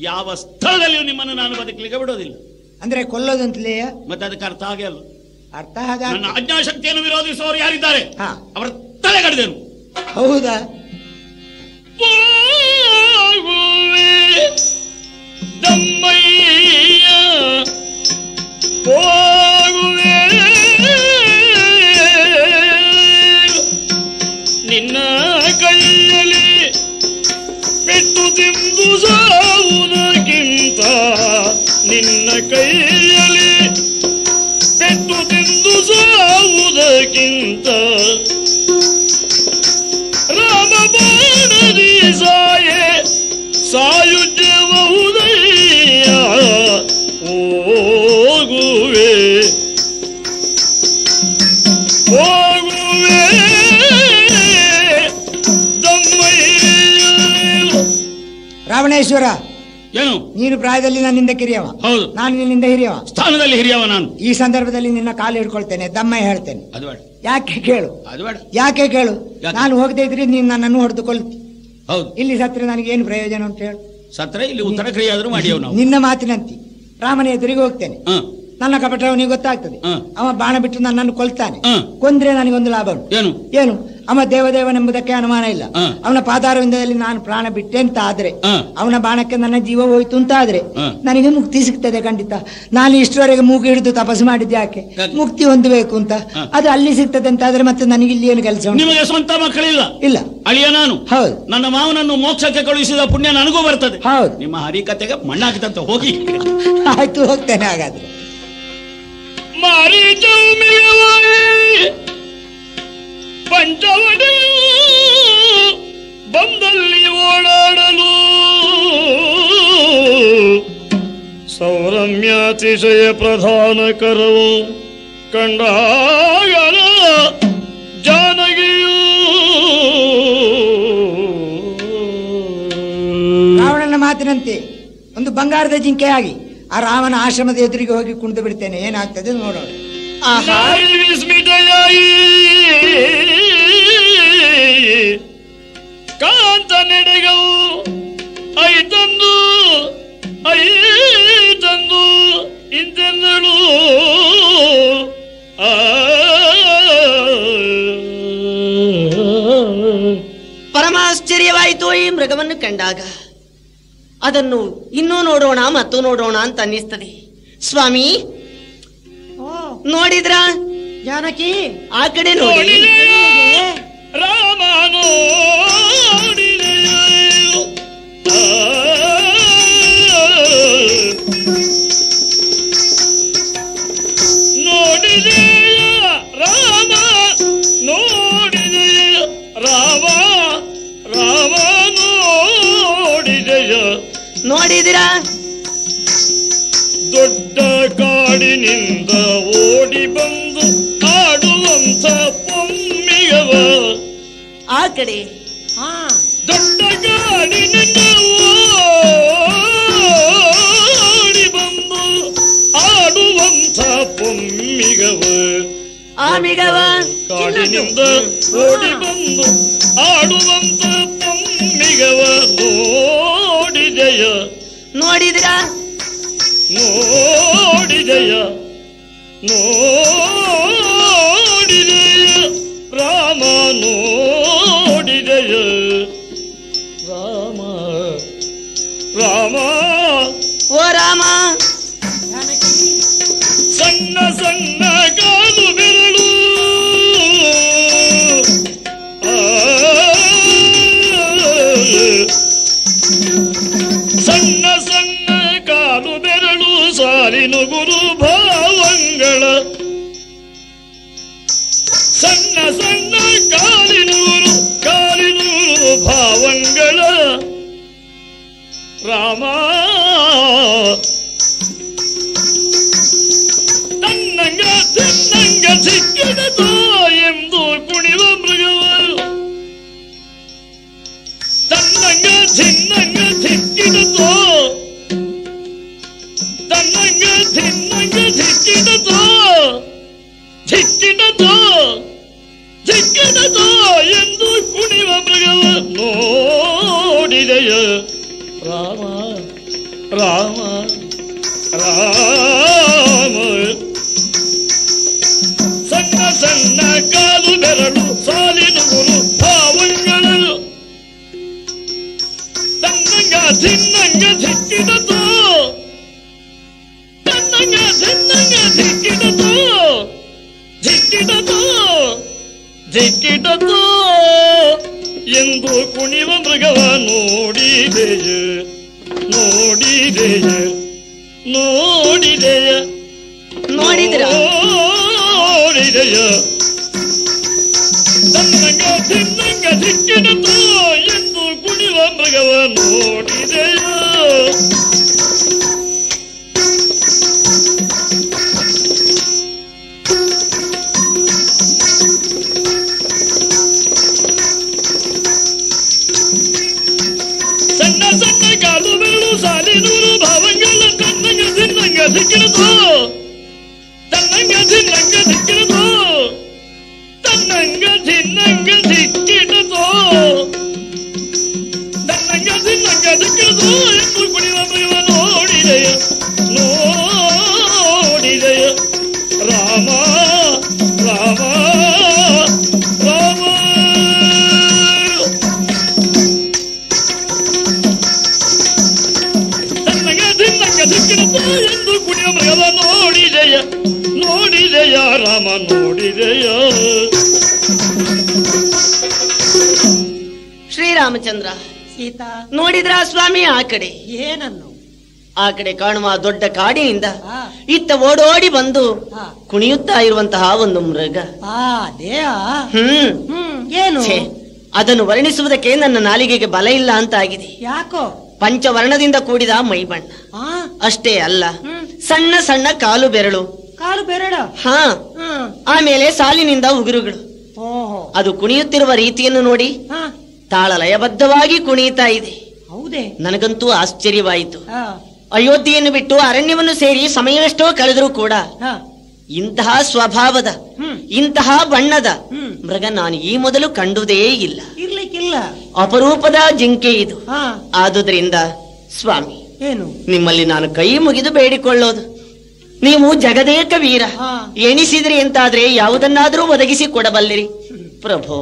ಯಾವ ಸ್ಥಳದಲ್ಲಿಯೂ ನಿಮ್ಮನ್ನು ನಾನು ಬದುಕಲಿಕ್ಕೆ ಬಿಡೋದಿಲ್ಲ. ಅಂದ್ರೆ ಕೊಲ್ಲೋದಂತಲೇ? ಮತ್ತೆ ಅದಕ್ಕೆ ಅರ್ಥ ಆಗೇ ಅಲ್ಲ. ಅರ್ಥ ಆಗ ನನ್ನ ಆಜ್ಞಾಶಕ್ತಿಯನ್ನು ವಿರೋಧಿಸುವವರು ಯಾರಿದ್ದಾರೆ ಅವರ ತಲೆ ಕಡಿದೆನು. ಹೌದಾ? ದಮ್ಮಯ್ಯ ಹೋಗುವೆ ನಿನ್ನ ಕೈಯಲ್ಲಿ ಪೆಟ್ಟು ತಿಂದು ಸಾವುದಕ್ಕಿಂತ, ನಿನ್ನ ಕೈಯಲ್ಲಿ ಪೆಟ್ಟು ತಿಂದು ಸಾವುದಕ್ಕಿಂತ ರಾಮ ಬಾಣದಿ ಸಾಯುಜ್ಯಬಹುದಯ್ಯ. ಓ ರಾವಣೇಶ್ವರ, ಏನು ನೀನು ಪ್ರಾಯದಲ್ಲಿ ನನ್ನಿಂದ ಕಿರಿಯವ, ಹೌದು, ನಾನು ನಿನ್ನಿಂದ ಹಿರಿಯವ, ಸ್ಥಾನದಲ್ಲಿ ಹಿರಿಯವ ನಾನು. ಈ ಸಂದರ್ಭದಲ್ಲಿ ನಿನ್ನ ಕಾಲು ಹಿಡ್ಕೊಳ್ತೇನೆ, ದಮ್ಮ ಹೇಳ್ತೇನೆ. ಅದು ಬೇಡ, ಯಾಕೆ ಕೇಳು, ಅದು ಬೇಡ, ಯಾಕೆ ಕೇಳು. ಯಾಕೆ? ನಾನು ಹೋಗದೆ ಇದ್ರೆ ನೀನು ನನ್ನನ್ನು ಹೊಡೆದುಕೊಳ್ತಿ. ಹೌದು, ಇಲ್ಲಿ ಸತ್ರ ನನಗೆ ಏನು ಪ್ರಯೋಜನ ಅಂತ ಹೇಳು. ಸತ್ರ ಇಲ್ಲಿ ಉತ್ತರ ಕ್ರಿಯೆ ಆದ್ರೂ ಮಾಡಿಯವ್ ನಾವು. ನಿನ್ನ ಮಾತಿನಂತಿ ರಾಮನ ಎದುರಿಗೆ ಹೋಗ್ತೇನೆ, ನನ್ನ ಕಪಟ ಅವನಿಗೆ ಗೊತ್ತಾಗ್ತದೆ. ಅವ ಬಾಣ ಬಿಟ್ಟು ನನ್ನನ್ನು ಕೊಲ್ತಾನೆ. ಕೊಂದ್ರೆ ನನಗೊಂದು ಲಾಭ ಉಂಟು. ಏನು ಏನು? ಅವ ದೇವದೇವನೆಂಬುದಕ್ಕೆ ಅನುಮಾನ ಇಲ್ಲ. ಅವನ ಪಾದಾರವಿಂದದಲ್ಲಿ ನಾನು ಪ್ರಾಣ ಬಿಟ್ಟೆ ಅಂತ ಆದ್ರೆ, ಅವನ ಬಾಣಕ್ಕೆ ನನ್ನ ಜೀವ ಹೋಯ್ತು ಅಂತ ಆದ್ರೆ ನನಗೆ ಮುಕ್ತಿ ಸಿಗ್ತದೆ ಖಂಡಿತ. ನಾನು ಇಷ್ಟರವರೆಗೆ ಮೂಗು ಹಿಡಿದು ತಪಸ್ಸು ಮಾಡಿದ್ದೆ ಯಾಕೆ? ಮುಕ್ತಿ ಹೊಂದಬೇಕು ಅಂತ. ಅದು ಅಲ್ಲಿ ಸಿಗ್ತದೆ ಅಂತ ಆದ್ರೆ ಮತ್ತೆ ನನಗೆ ಇಲ್ಲಿ ಏನು ಕೆಲಸ ಉಂಟು? ನಿಮಗೆ ಸ್ವಂತ ಮಕ್ಕಳಿಲ್ಲ? ಇಲ್ಲ. ಅಳಿಯ ನಾನು. ಹೌದು. ನನ್ನ ಮಾವನನ್ನು ಮೋಕ್ಷಕ್ಕೆ ಕಳುಹಿಸಿದ ಪುಣ್ಯ ನನಗೂ ಬರ್ತದೆ. ಹೌದು. ನಿಮ್ಮ ಹರಿಕತೆಗೆ ಮಣ್ಣಾಕಿದಂತ ಹೋಗಿ. ಆಯ್ತು, ಹೋಗ್ತೇನೆ ಹಾಗಾದ್ರೆ. ಪಂಚವಡಿ ಬಂದಲ್ಲಿ ಓಡಾಡಲು ಸೌರಮ್ಯಾತಿಶಯ ಪ್ರಧಾನ ಕರವು ಕಂಡಾಗಲ ಜಾನಗಿಯು ರಾವಣನ ಮಾತಿನಂತೆ ಒಂದು ಬಂಗಾರದ ಜಿಂಕೆಯಾಗಿ ಆ ರಾಮನ ಆಶ್ರಮದ ಎದುರಿಗೆ ಹೋಗಿ ಕುಣಿದು ಬಿಡ್ತೇನೆ. ಏನಾಗ್ತದೆ ನೋಡೋಣ. ವಿಸ್ಮಿತಯಾಯಿ ಕಾಂತ ನಡೆಗವು ಐತಂದು ಇಂತೆಂದಳು. ಪರಮಾಶ್ಚರ್ಯವಾಯಿತು ಈ ಮೃಗವನ್ನು ಕಂಡಾಗ. ಅದನ್ನು ಇನ್ನೂ ನೋಡೋಣ ಮತ್ತು ನೋಡೋಣ ಅಂತ ಅನ್ನಿಸ್ತದೆ. ಸ್ವಾಮಿ ನೋಡಿದ್ರ ಜಾನಕಿ? ಆ ಕಡೆ ನೋಡಿ. ರಾಮ ನೋಡಿದೆಯ ರಾಮ ನೋಡಿದೆಯ ರಾಮ ರಾಮ ನೋಡಿದೆಯ ನೋಡಿದಿರಾ? ದೊಡ್ಡ ಕಾಡಿನಿಂದ ಓಡಿ ಬಂದು ಆಡುವಂತ ಪೊಮ್ಮಿಗವ. ಆ ಕಡೆ ದೊಡ್ಡ ಕಾಡಿನಿಂದ ಓಡಿ ಬಂದು ಆಡುವಂತ ಪೊಮ್ಮಿಗವ. ಆ ಮಿಗವ ಕಾಡಿನಿಂದ ಓಡಿ ಬಂದು ಆಡುವಂತ ಪೊಮ್ಮಿಗವ ನೋಡಿದೆಯ? ನೋಡಿದಿರಾ? ನೋಡಿದೆಯ ನೋಡಿದೆಯ ರಾಮ ನೋಡಿದೆಯ ರಾಮ ರಾಮ ಓ ರಾಮ. ಸಣ್ಣ ಸಣ್ಣ ಕಾಲು ಬೆರಳು ಸಣ್ಣ ಸಣ್ಣ ಕಾಲು ಬೆರಳು ಸಾಲಿನು ಗುರು ಭಾವಂಗಳ. ಸಣ್ಣ ಸಣ್ಣ ಕಾಲಿನು ಗುರು ಭಾವಂಗಳ ರಾಮ. ತನ್ನಂಗ ತಿನ್ನಂಗ ಸಿಕ್ಕಿದತೋ ಎಂದು ಕುಣಿವ ಮೃಗವರು. ತನ್ನಂಗ ಚಿನ್ನಂಗ ಸಿಕ್ಕಿದತೋ ತನ್ನಂಗ ಚಿನ್ನಂಗ ಸಿಕ್ಕಿದತೋ ಸಿಕ್ಕಿದತೋ ಸಿಕ್ಕಿದತೋ ಎಂದು ಕುಣಿವ ಮೃಗವ ನೋಡಿದೆಯ ರಾಮ ರಾಮ ರಾಮ. ಸಣ್ಣ ಸಣ್ಣ ಕಾಲು ಬೆರಳು ಸಾಲಿನ ಗುರು ಭಾವಂಗಳು. ತನ್ನಂಗ ಚಿನ್ನಂಗ ಸಿಕ್ಕಿದತೋ ತನ್ನಂಗ ಚಿನ್ನಂಗ ಸಿಕ್ಕಿದತೋ ಸಿಕ್ಕಿದತೋ ಸಿಕ್ಕಿದತೋ ಎಂದು ಕುಣಿವ ಮೃಗವ ನೋಡಿದೆಯ ನೋಡಿದೆಯ ನೋಡಿದೆಯ ನೋಡಿದಿರಾ? ನೋಡಿದೆಯ ತನ್ನಂಗ ತಿನ್ನಂಗ ಸಿಕ್ಕಿದತೋ ಎಂದು ಕುಣಿವ ಮೃಗವ ನೋಡಿದೆಯ. ಸಣ್ಣ ಸಣ್ಣ ಕಾಲು ದನ್ನಂಗ ಸಿಕ್ಕಿಡತೋ ದನ್ನಂಗ ಸಿಕ್ಕಿಡತೋ ಎಂದು ಕುಣಿವ ಮೃಗವ ನೋಡಿದೆಯ ರಾಮ ರಾಮ ರಾಮ ದನ್ನಂಗ ಸಿಕ್ಕಿಡತೋ ಎಂದು ಕುಣಿವ ಮೃಗವ ನೋಡಿದೆಯ ರಾಮ ನೋಡಿದೆಯ. ಶ್ರೀರಾಮಚಂದ್ರ ಸೀತಾ ನೋಡಿದ್ರ ಸ್ವಾಮಿ ಆ ಕಡೆ ಏನನ್ನು? ಆ ಕಡೆ ಕಾಣುವ ದೊಡ್ಡ ಕಾಡಿನಿಂದ ಇತ್ತ ಓಡೋಡಿ ಬಂದು ಕುಣಿಯುತ್ತಾ ಇರುವಂತಹ ಒಂದು ಮೃಗ. ಏನು ಅದನ್ನು ವರ್ಣಿಸುವುದಕ್ಕೆ ನನ್ನ ನಾಲಿಗೆಗೆ ಬಲ ಇಲ್ಲ ಅಂತ ಆಗಿದೆ. ಯಾಕೋ? ಪಂಚವರ್ಣದಿಂದ ಕೂಡಿದ ಮೈಬಣ್ಣ ಅಷ್ಟೇ ಅಲ್ಲ, ಸಣ್ಣ ಸಣ್ಣ ಕಾಲು ಬೆರಳು. ಹಾ, ಆಮೇಲೆ ಸಾಲಿನಿಂದ ಉಗುರುಗಳು. ಅದು ಕುಣಿಯುತ್ತಿರುವ ರೀತಿಯನ್ನು ನೋಡಿ ತಾಳ ಲಯಬದ್ಧವಾಗಿ ಕುಣಿಯುತ್ತಾ ಇದೆ. ನನಗಂತೂ ಆಶ್ಚರ್ಯವಾಯಿತು. ಅಯೋಧ್ಯೆಯನ್ನು ಬಿಟ್ಟು ಅರಣ್ಯವನ್ನು ಸೇರಿ ಸಮಯವೆಷ್ಟೋ ಕಳೆದರೂ ಕೂಡ ಇಂತಹ ಸ್ವಭಾವದ ಇಂತಹ ಬಣ್ಣದ ಮೃಗ ನಾನು ಈ ಮೊದಲು ಕಂಡುದೇ ಇಲ್ಲ. ಅಪರೂಪದ ಜಿಂಕೆ ಇದು. ಆದುದರಿಂದ ಸ್ವಾಮಿ, ನಿಮ್ಮಲ್ಲಿ ನಾನು ಕೈ ಮುಗಿದು ಬೇಡಿಕೊಳ್ಳೋದು, ನೀವು ಜಗದೇಕ ವೀರ ಎಣಿಸಿದ್ರಿ ಅಂತಾದ್ರೆ ಯಾವುದನ್ನಾದ್ರೂ ಒದಗಿಸಿ ಕೊಡಬಲ್ಲಿರಿ ಪ್ರಭು.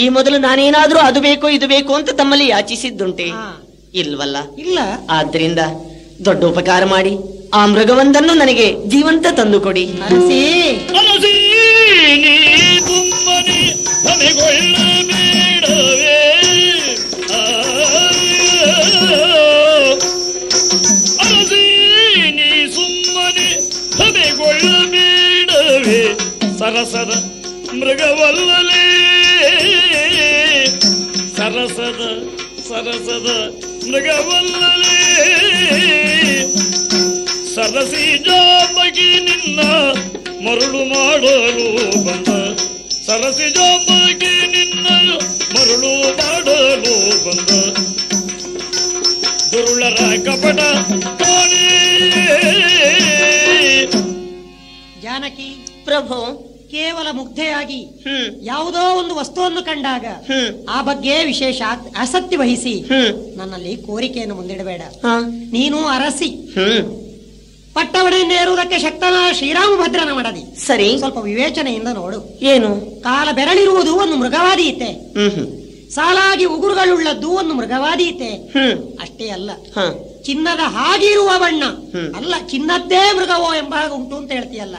ಈ ಮೊದಲು ನಾನೇನಾದ್ರೂ ಅದು ಬೇಕು ಇದು ಬೇಕು ಅಂತ ತಮ್ಮಲ್ಲಿ ಯಾಚಿಸಿದ್ದುಂಟೆ? ಇಲ್ವಲ್ಲ. ಇಲ್ಲ. ಆದ್ರಿಂದ ದೊಡ್ಡ ಉಪಕಾರ ಮಾಡಿ ಆ ಮೃಗವೊಂದನ್ನು ನನಗೆ ಜೀವಂತ ತಂದು ಕೊಡಿ. ಸರಸದ ಮೃಗವಲ್ಲಲೇ ಸರಸದ ಸರಸದ ಮೃಗವಲ್ಲಲೇ ಸರಸಿ ಜಾಮಗಿ ನಿನ್ನ ಮರುಳು ಮಾಡಲು ಬಂದ ಸರಸಿ ಜಾಮಗಿ ನಿನ್ನ ಮರುಳು ಮಾಡಲು ಬಂದ ದುರುಳರ ಕಪಟ ಕಾಣೆ. ಜಾನಕಿ ಪ್ರಭು, ಕೇವಲ ಮುಗ್ಧೆಯಾಗಿ ಯಾವುದೋ ಒಂದು ವಸ್ತುವನ್ನು ಕಂಡಾಗ ಆ ಬಗ್ಗೆ ವಿಶೇಷ ಆಸಕ್ತಿ ವಹಿಸಿ ನನ್ನಲ್ಲಿ ಕೋರಿಕೆಯನ್ನು ಮುಂದಿಡಬೇಡ. ನೀನು ಅರಸಿ ಪಟ್ಟವಡೆಯನ್ನೇರುವುದಕ್ಕೆ ಶಕ್ತನಾದ ಶ್ರೀರಾಮಭದ್ರನ ಮಡದಿ. ಸರಿ, ಸ್ವಲ್ಪ ವಿವೇಚನೆಯಿಂದ ನೋಡು. ಏನು? ಕಾಲ ಬೆರಳಿರುವುದು ಒಂದು ಮೃಗವಾದೀತೆ, ಸಾಲಾಗಿ ಉಗುರುಗಳುಳ್ಳದ್ದು ಒಂದು ಮೃಗವಾದೀತೆ. ಅಷ್ಟೇ ಅಲ್ಲ, ಚಿನ್ನದ ಹಾಗಿರುವ ಬಣ್ಣ ಅಲ್ಲ, ಚಿನ್ನದ್ದೇ ಮೃಗವೋ ಎಂಬ ಉಂಟು ಅಂತ ಹೇಳ್ತೀಯಲ್ಲ.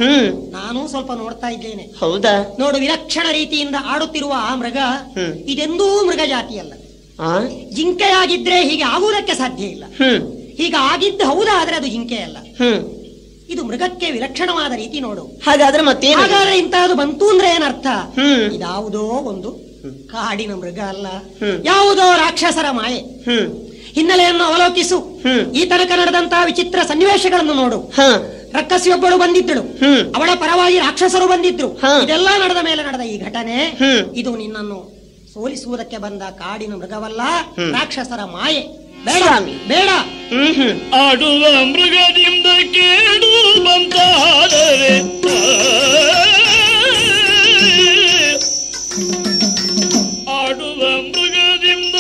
ನಾನು ಸ್ವಲ್ಪ ನೋಡ್ತಾ ಇದ್ದೇನೆ. ಹೌದಾ? ನೋಡು, ವಿಲಕ್ಷಣ ರೀತಿಯಿಂದ ಆಡುತ್ತಿರುವ ಆ ಮೃಗ ಇದೆಂದೂ ಮೃಗ ಜಾತಿಯಲ್ಲ. ಜಿಂಕೆಯಾಗಿದ್ರೆ ಹೀಗೆ ಆಗುವುದಕ್ಕೆ ಸಾಧ್ಯ ಇಲ್ಲ. ಹೀಗ ಆಗಿದ್ದು ಹೌದಾದ್ರೆ ಅದು ಜಿಂಕೆ ಅಲ್ಲ, ಇದು ಮೃಗಕ್ಕೆ ವಿಲಕ್ಷಣವಾದ ರೀತಿ ನೋಡು. ಹಾಗಾದ್ರೆ ಮತ್ತೆ ಹಾಗಾದ್ರೆ ಇಂತಹದ್ದು ಬಂತು ಅಂದ್ರೆ ಏನರ್ಥ? ಇದಾವುದೋ ಒಂದು ಕಾಡಿನ ಮೃಗ ಅಲ್ಲ, ಯಾವುದೋ ರಾಕ್ಷಸರ ಮಾಯೆ. ಹಿನ್ನೆಲೆಯನ್ನು ಅವಲೋಕಿಸು. ಈ ತನಕ ನಡೆದಂತಹ ವಿಚಿತ್ರ ಸನ್ನಿವೇಶಗಳನ್ನು ನೋಡು. ರಕ್ಕಸಿಯೊಬ್ಬಳು ಬಂದಿದ್ದಳು, ಅವಳ ಪರವಾಗಿ ರಾಕ್ಷಸರು ಬಂದಿದ್ರು. ಇದೆಲ್ಲ ನಡೆದ ಮೇಲೆ ನಡೆದ ಈ ಘಟನೆ ಇದು ನಿನ್ನನ್ನು ಸೋಲಿಸುವುದಕ್ಕೆ ಬಂದ ಕಾಡಿನ ಮೃಗವಲ್ಲ, ರಾಕ್ಷಸರ ಮಾಯೆ. ಬೇಡ ಬೇಡ. ಆಡುವ ಮೃಗದಿಂದ ಕೇಡು ಬಂತಾದರೆ ಆಡುವ ಮೃಗದಿಂದ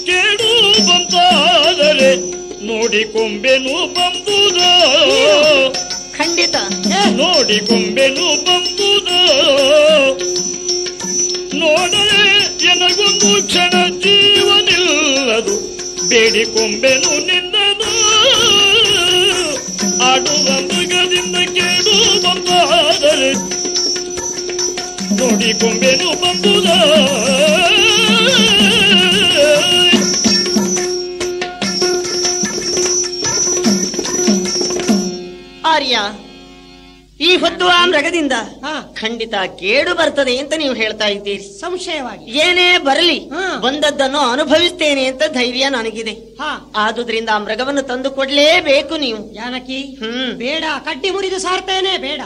ಕೇಡು ಬಂತಾದರೆ ನೋಡಿಕೊಂಬೆನು ಬಂಬುದ. ಖಂಡಿತ ನೋಡಿಕೊಂಬೆನು ಬಂಬುದ. ನೋಡರೆ ಎನಗೊಂದು ಕ್ಷಣ ಜೀವನಿಲ್ಲದು, ಬೇಡಿಕೊಂಬೆನು ನಿಂದನು. ಆಡುವ ಮೃಗದಿಂದ ಕೇಡು ಬಂದಾದರೆ ನೋಡಿಕೊಂಬೆನು ಬಂಬುದ. ಆರ್ಯ, ಈ ಹೊತ್ತು ಆ ಮೃಗದಿಂದ ಖಂಡಿತ ಕೇಡು ಬರ್ತದೆ ಅಂತ ನೀವು ಹೇಳ್ತಾ ಇದ್ದೀರಿ. ಸಂಶಯವಾಗಿ ಏನೇ ಬರಲಿ ಬಂದದ್ದನ್ನು ಅನುಭವಿಸ್ತೇನೆ ಅಂತ ಧೈರ್ಯ ನನಗಿದೆ. ಆದುದರಿಂದ ಆ ಮೃಗವನ್ನು ತಂದು ಕೊಡ್ಲೇಬೇಕು ನೀವು. ಜಾನಕಿ, ಬೇಡ, ಕಡ್ಡಿ ಮುರಿದು ಸಾರ್ತೇನೆ, ಬೇಡ.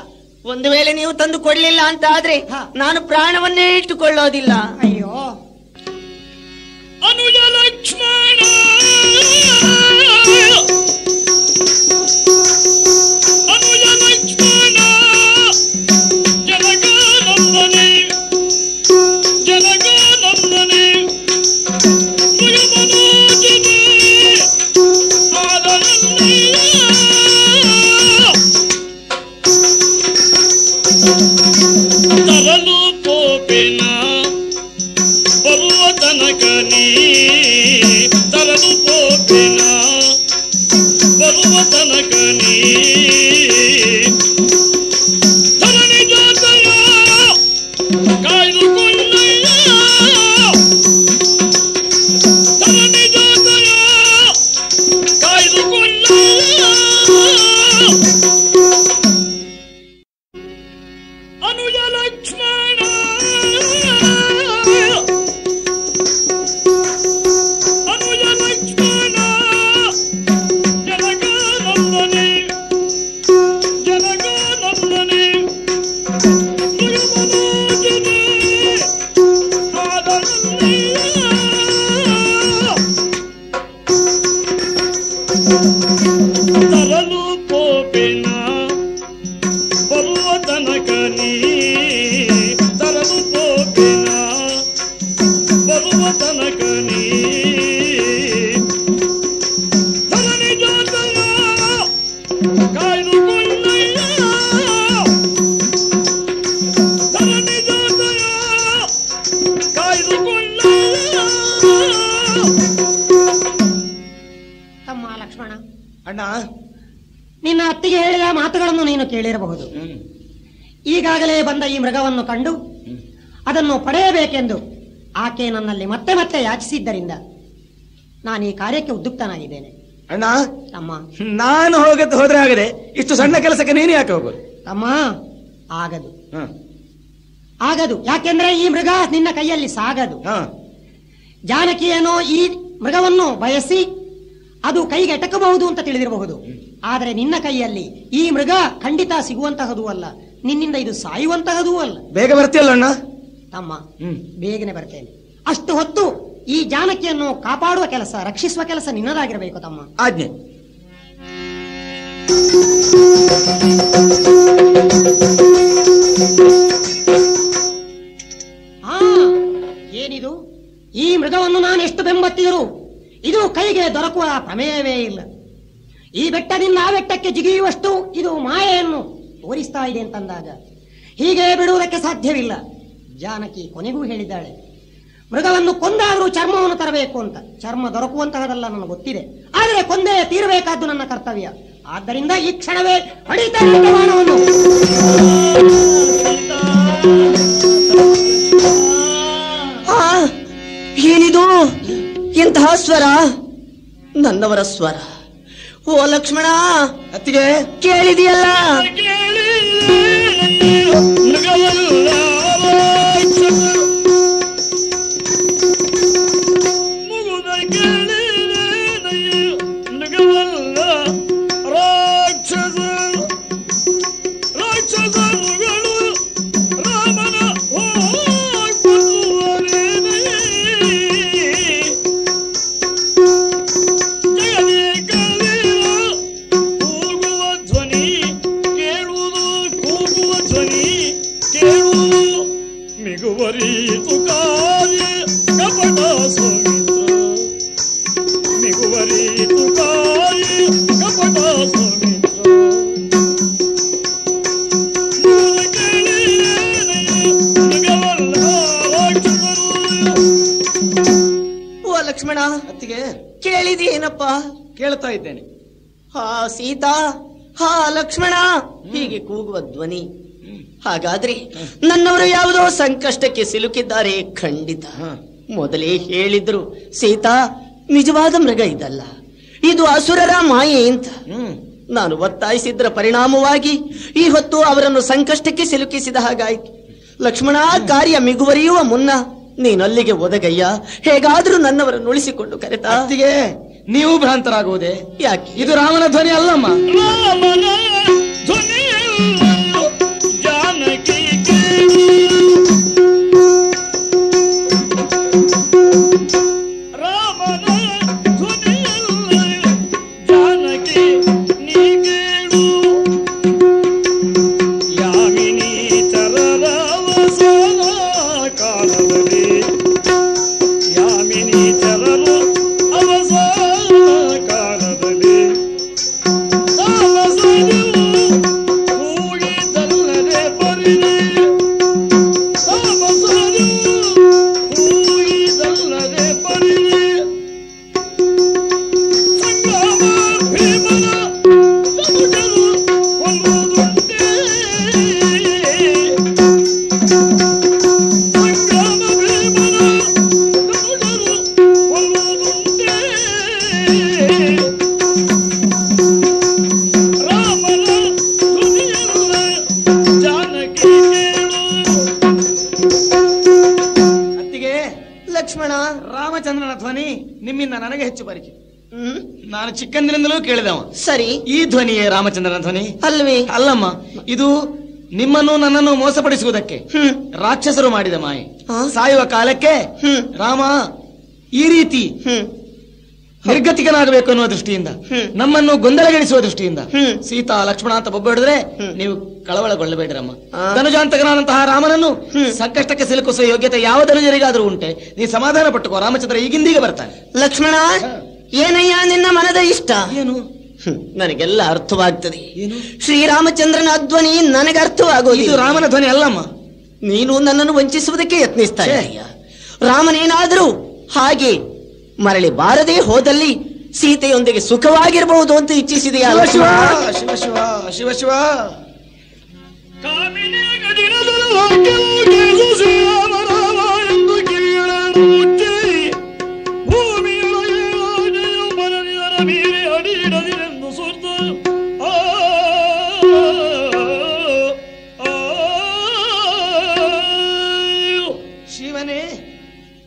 ಒಂದು ವೇಳೆ ನೀವು ತಂದು ಕೊಡ್ಲಿಲ್ಲ ಅಂತ ಆದ್ರೆ ನಾನು ಪ್ರಾಣವನ್ನೇ ಇಟ್ಟುಕೊಳ್ಳೋದಿಲ್ಲ. ಅಯ್ಯೋ ಅನುಜ ಲಕ್ಷ್ಮಣ, ಅನುಜ ಲಕ್ಷ್ಮಣ, ಜನಗಾನಂದನೆ ತಮ್ಮ ಲಕ್ಷ್ಮಣ, ಅಣ್ಣ, ನಿನ್ನ ಅತ್ತಿಗೆ ಹೇಳಿದ ಮಾತುಗಳನ್ನು ನೀನು ಕೇಳಿರಬಹುದು. ಈಗಾಗಲೇ ಬಂದ ಈ ಮೃಗವನ್ನು ಕಂಡು ಅದನ್ನು ಪಡೆಯಬೇಕೆಂದು ಆಕೆ ನನ್ನಲ್ಲಿ ಮತ್ತೆ ಮತ್ತೆ ಯಾಚಿಸಿದ್ದರಿಂದ ನಾನು ಈ ಕಾರ್ಯಕ್ಕೆ ಉದ್ಯುಕ್ತನಾಗಿದ್ದೇನೆ. ಅಣ್ಣ ತಮ್ಮ, ನಾನು ಹೋದ್ರೆ ಆಗದೆ ಇಷ್ಟು ಸಣ್ಣ ಕೆಲಸಕ್ಕೆ ನೀನು ಯಾಕೆ ಹೋಗೋದು? ತಮ್ಮ, ಆಗದು. ಯಾಕೆಂದ್ರೆ ಈ ಮೃಗ ನಿನ್ನ ಕೈಯಲ್ಲಿ ಸಾಗದು. ಜಾನಕಿಯೇನೋ ಈ ಮೃಗವನ್ನು ಬಯಸಿ ಅದು ಕೈಗೆ ಎಟಕಬಹುದು ಅಂತ ತಿಳಿದಿರಬಹುದು. ಆದರೆ ನಿನ್ನ ಕೈಯಲ್ಲಿ ಈ ಮೃಗ ಖಂಡಿತ ಸಿಗುವಂತಹದೂ ಅಲ್ಲ, ನಿನ್ನಿಂದ ಇದು ಸಾಯುವಂತಹದೂ ಅಲ್ಲ. ಬೇಗ ಬರ್ತೀಯಲ್ಲ ಅಣ್ಣ? ತಮ್ಮ, ಬೇಗನೆ ಬರ್ತೇನೆ. ಅಷ್ಟು ಹೊತ್ತು ಈ ಜಾನಕಿಯನ್ನು ಕಾಪಾಡುವ ಕೆಲಸ, ರಕ್ಷಿಸುವ ಕೆಲಸ ನಿನ್ನದಾಗಿರಬೇಕು ತಮ್ಮ. ಆಜ್ಞೆ. ಏನಿದು? ಈ ಮೃಗವನ್ನು ನಾನು ಎಷ್ಟು ಬೆಂಬತ್ತಿದರೂ ಇದು ಕೈಗೆ ದೊರಕುವ ಪ್ರಮೇಯವೇ ಇಲ್ಲ. ಈ ಬೆಟ್ಟದಿಂದ ಆ ಬೆಟ್ಟಕ್ಕೆ ಜಿಗಿಯುವಷ್ಟು ಇದು ಮಾಯೆಯನ್ನು ತೋರಿಸ್ತಾ ಇದೆ ಅಂತಂದಾಗ ಹೀಗೆ ಬಿಡುವುದಕ್ಕೆ ಸಾಧ್ಯವಿಲ್ಲ. ಜಾನಕಿ ಕೊನೆಗೂ ಹೇಳಿದ್ದಾಳೆ, ಮೃಗವನ್ನು ಕೊಂದಾದರೂ ಚರ್ಮವನ್ನು ತರಬೇಕು ಅಂತ. ಚರ್ಮ ದೊರಕುವಂತಹದಲ್ಲ ನನಗೆ ಗೊತ್ತಿದೆ, ಆದರೆ ಕೊಂದೇ ತೀರಬೇಕಾದ್ದು ನನ್ನ ಕರ್ತವ್ಯ. ಆದ್ದರಿಂದ ಈ ಕ್ಷಣವೇ ಹೊಡಿತೇನೆ ಬಾಣವನ್ನು. ಏನಿದು? ಎಂತಹ ಸ್ವರ? ನನ್ನವರ ಸ್ವರ. ಓ ಲಕ್ಷ್ಮಣ, ಅತ್ತಿಗೆ ಕೇಳಿದೆಯಲ್ಲ? ಲಕ್ಷ್ಮಣ, ಅತ್ತಿಗೆ ಕೇಳಿದೇನಪ್ಪ? ಕೇಳ್ತಾ ಇದ್ದೇನೆ. ಹಾ ಸೀತಾ, ಹಾ ಲಕ್ಷ್ಮಣ, ಹೀಗೆ ಕೂಗುವ ಧ್ವನಿ. ಹಾಗಾದ್ರೆ ನನ್ನವರು ಯಾವುದೋ ಸಂಕಷ್ಟಕ್ಕೆ ಸಿಲುಕಿದ್ದಾರೆ ಖಂಡಿತ. ಮೊದಲೇ ಹೇಳಿದ್ರು ಸೀತಾ, ನಿಜವಾದ ಮೃಗ ಇದಲ್ಲ, ಇದು ಅಸುರರ ಮಾಯೆ ಅಂತ. ನಾನು ಒತ್ತಾಯಿಸಿದ್ರ ಪರಿಣಾಮವಾಗಿ ಈ ಹೊತ್ತು ಅವರನ್ನು ಸಂಕಷ್ಟಕ್ಕೆ ಸಿಲುಕಿಸಿದ ಹಾಗಾಯ್ತು. ಲಕ್ಷ್ಮಣ, ಕಾರ್ಯ ಮಿಗುವರಿಯುವ ಮುನ್ನ ನೀನಲ್ಲಿಗೆ ಒದಗಯ್ಯ. ಹೇಗಾದ್ರೂ ನನ್ನವರನ್ನು ಉಳಿಸಿಕೊಂಡು ಕರೆತ. ಅತ್ತಿಗೆ, ನೀವು ಭ್ರಾಂತರಾಗುವುದೇ? ಯಾಕೆ? ಇದು ರಾಮನ ಧ್ವನಿ ಅಲ್ಲಮ್ಮ. ರಾಮನ ಧ್ವನಿ ಜಾನಕಿ ರಾಮನ ಧ್ವನಿ ಜಾನಕಿ ನೀ ಕೇಳು. ಯಾಮಿನಿ ಚರರವಸನ ಕಾಲದಲ್ಲಿ ಯಾಮಿನಿ ಚರರು ಅವಸನ ಕಾಲದಲ್ಲಿ ಕೂಗಿದಲ್ಲದೆ ಪರಿದೆ ಕೂಗಿದಲ್ಲದೆ ಪರಿದೆ ಸಂಗ್ರಾಮ ಭೀಮನ ಸಮುದ್ರರು ಕೊಲ್ಲುವುದುಂಟೆ. ಸಂಗ್ರಾಮ ಭೀಮನ ಸಮುದ್ರರು ಕೊಲ್ಲುವುದುಂಟೆ. ರಾಮನ ಧ್ವನಿಯಲ್ಲ ಜಾನಕಿ ಕೇಳು. ಅತ್ತಿಗೆ, ಲಕ್ಷ್ಮಣ, ರಾಮಚಂದ್ರನ ಧ್ವನಿ ನಿಮ್ಮಿಂದ ನನಗೆ ಹೆಚ್ಚು ಪರಿಚಯ. ನಾನು ಚಿಕ್ಕಂದಿನಿಂದಲೂ ಕೇಳಿದವ. ಸರಿ, ಈ ಧ್ವನಿಯೇ ರಾಮಚಂದ್ರನ ಧ್ವನಿ ಅಲ್ವೇ? ಅಲ್ಲಮ್ಮ, ಇದು ನಿಮ್ಮನ್ನು ನನ್ನನ್ನು ಮೋಸಪಡಿಸುವುದಕ್ಕೆ ರಾಕ್ಷಸರು ಮಾಡಿದ ಮಾಯೆ. ಸಾಯುವ ಕಾಲಕ್ಕೆ ರಾಮ ಈ ರೀತಿ ನಿರ್ಗತಿಕನಾಗಬೇಕು ಅನ್ನುವ ದೃಷ್ಟಿಯಿಂದ, ನಮ್ಮನ್ನು ಗೊಂದಲಗೆಡಿಸುವ ದೃಷ್ಟಿಯಿಂದ ಸೀತಾ ಲಕ್ಷ್ಮಣ ಅಂತ ಬೊಬ್ಬ ಹಿಡಿದ್ರೆ ನೀವು ಕಳವಳಗೊಳ್ಳಬೇಡ್ರಮ್ಮ. ಧನುಜಾಂತಕನಾದಂತಹ ರಾಮನನ್ನು ಸಂಕಷ್ಟಕ್ಕೆ ಸಿಲುಕಿಸುವ ಯೋಗ್ಯತೆ ಯಾವ ಧನುಜರಿಗಾದ್ರೂ ಉಂಟೆ. ನೀ ಸಮಾಧಾನ ಪಟ್ಟುಕೋ, ರಾಮಚಂದ್ರ ಈಗಿಂದೀಗ ಬರ್ತಾನೆ. ಲಕ್ಷ್ಮಣ, ಏನಯ್ಯ ನಿನ್ನ ಮನದ ಇಷ್ಟ? ಏನು? ನನಗೆಲ್ಲ ಅರ್ಥವಾಗ್ತದೆ. ಶ್ರೀರಾಮಚಂದ್ರನ ಧ್ವನಿ ನನಗೆ ಅರ್ಥವಾಗೋದು. ಇದು ರಾಮನ ಧ್ವನಿ ಅಲ್ಲಮ್ಮ. ನೀನು ನನ್ನನ್ನು ವಂಚಿಸುವುದಕ್ಕೆ ಯತ್ನಿಸ್ತಾ ಇದ್ದೀಯ. ರಾಮನೇನಾದರೂ ಹಾಗೆ ಮರಳಿ ಬಾರದೇ ಹೋದಲ್ಲಿ ಸೀತೆಯೊಂದಿಗೆ ಸುಖವಾಗಿರಬಹುದು ಅಂತ ಇಚ್ಛಿಸಿದೆಯಾ? ಶಿವ ಶಿವ ಶಿವ ಶಿವ ಶಿವ ಶಿವನೇ,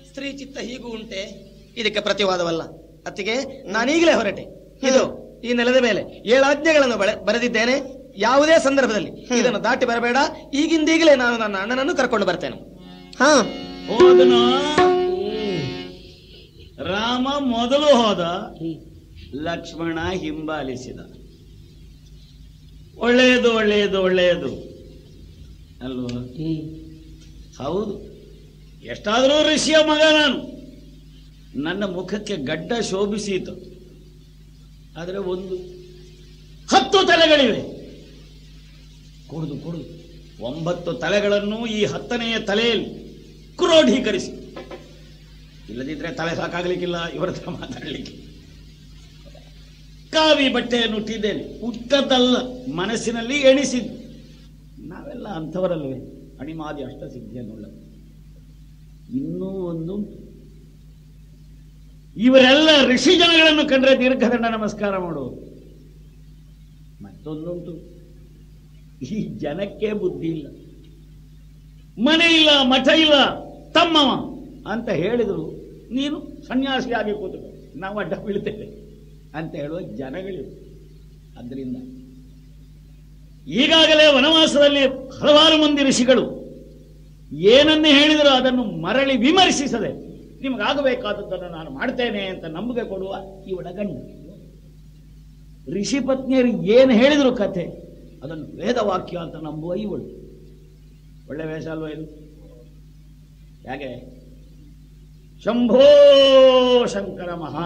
ಸ್ತ್ರೀ ಚಿತ್ತ ಹೀಗೂ ಉಂಟೆ, ಇದಕ್ಕೆ ಪ್ರತಿವಾದವಲ್ಲ. ಅತ್ತಿಗೆ ನಾನೀಗಲೇ ಹೊರಟೆ. ಇದು ಈ ನೆಲದ ಮೇಲೆ 7 ಆಜ್ಞೆಗಳನ್ನು ಬರೆದಿದ್ದೇನೆ. ಯಾವುದೇ ಸಂದರ್ಭದಲ್ಲಿ ಇದನ್ನು ದಾಟಿ ಬರಬೇಡ. ಈಗಿಂದೀಗಲೇ ನಾನು ನನ್ನ ಅಣ್ಣನನ್ನು ಕರ್ಕೊಂಡು ಬರ್ತೇನೆ. ಹೋದನು. ರಾಮ ಮೊದಲು ಹೋದ, ಲಕ್ಷ್ಮಣ ಹಿಂಬಾಲಿಸಿದ. ಒಳ್ಳೆಯದು ಒಳ್ಳೆಯದು ಒಳ್ಳೆಯದು ಅಲ್ವಾ? ಹೌದು, ಎಷ್ಟಾದರೂ ಋಷಿಯ ಮಗ ನಾನು. ನನ್ನ ಮುಖಕ್ಕೆ ಗಡ್ಡ ಶೋಭಿಸೀತು. ಆದರೆ 10 ತಲೆಗಳಿವೆ. ಕುಡಿದು 9 ತಲೆಗಳನ್ನು ಈ 10ನೆಯ ತಲೆಯಲ್ಲಿ ಕ್ರೋಢೀಕರಿಸಿ, ಇಲ್ಲದಿದ್ರೆ ತಲೆ ಸಾಕಾಗ್ಲಿಕ್ಕಿಲ್ಲ ಇವರ ಹತ್ರ ಮಾತಾಡ್ಲಿಕ್ಕೆ. ಕಾವಿ ಬಟ್ಟೆಯನ್ನು ಉಟ್ಟಿದ್ದೇನೆ, ಉಟ್ಟದಲ್ಲ, ಮನಸ್ಸಿನಲ್ಲಿ ಎಣಿಸಿದ್ದು. ನಾವೆಲ್ಲ ಅಂಥವರಲ್ವೇ? ಅಣಿಮಾದಿ ಅಷ್ಟಸಿದ್ಧಿಯನ್ನುಳ್ಳ. ಇನ್ನೂ ಒಂದುಂಟು, ಇವರೆಲ್ಲ ಋಷಿ ಜನಗಳನ್ನು ಕಂಡ್ರೆ ದೀರ್ಘದಂಡ ನಮಸ್ಕಾರ ಮಾಡುವುದು. ಮತ್ತೊಂದುಂಟು, ಈ ಜನಕ್ಕೆ ಬುದ್ಧಿ ಇಲ್ಲ, ಮನೆ ಇಲ್ಲ, ಮಠ ಇಲ್ಲ, ತಮ್ಮವ ಅಂತ ಹೇಳಿದ್ರು ನೀನು ಸನ್ಯಾಸಿಯಾಗಿ ಕೂತುಕೋ, ನಾವು ಅಡ್ಡ ಬೀಳ್ತೇವೆ ಅಂತ ಹೇಳುವ ಜನಗಳಿವೆ. ಆದ್ದರಿಂದ ಈಗಾಗಲೇ ವನವಾಸದಲ್ಲಿ ಹಲವಾರು ಮಂದಿ ಋಷಿಗಳು ಏನನ್ನೇ ಹೇಳಿದರೂ ಅದನ್ನು ಮರಳಿ ವಿಮರ್ಶಿಸದೆ ನಿಮಗಾಗಬೇಕಾದದ್ದನ್ನು ನಾನು ಮಾಡ್ತೇನೆ ಅಂತ ನಂಬಿಕೆ ಕೊಡುವ ಇವಳ ಗಂಡ. ಋಷಿ ಪತ್ನಿಯರು ಏನು ಹೇಳಿದ್ರು ಕಥೆ ಅದನ್ನು ವೇದವಾಕ್ಯ ಅಂತ ನಂಬುವ ಇವಳು. ಒಳ್ಳೆ ವೇಷ ಅಲ್ವ ಇದು? ಯಾಕೆ? ಶಂಭೋ ಶಂಕರ ಮಹಾ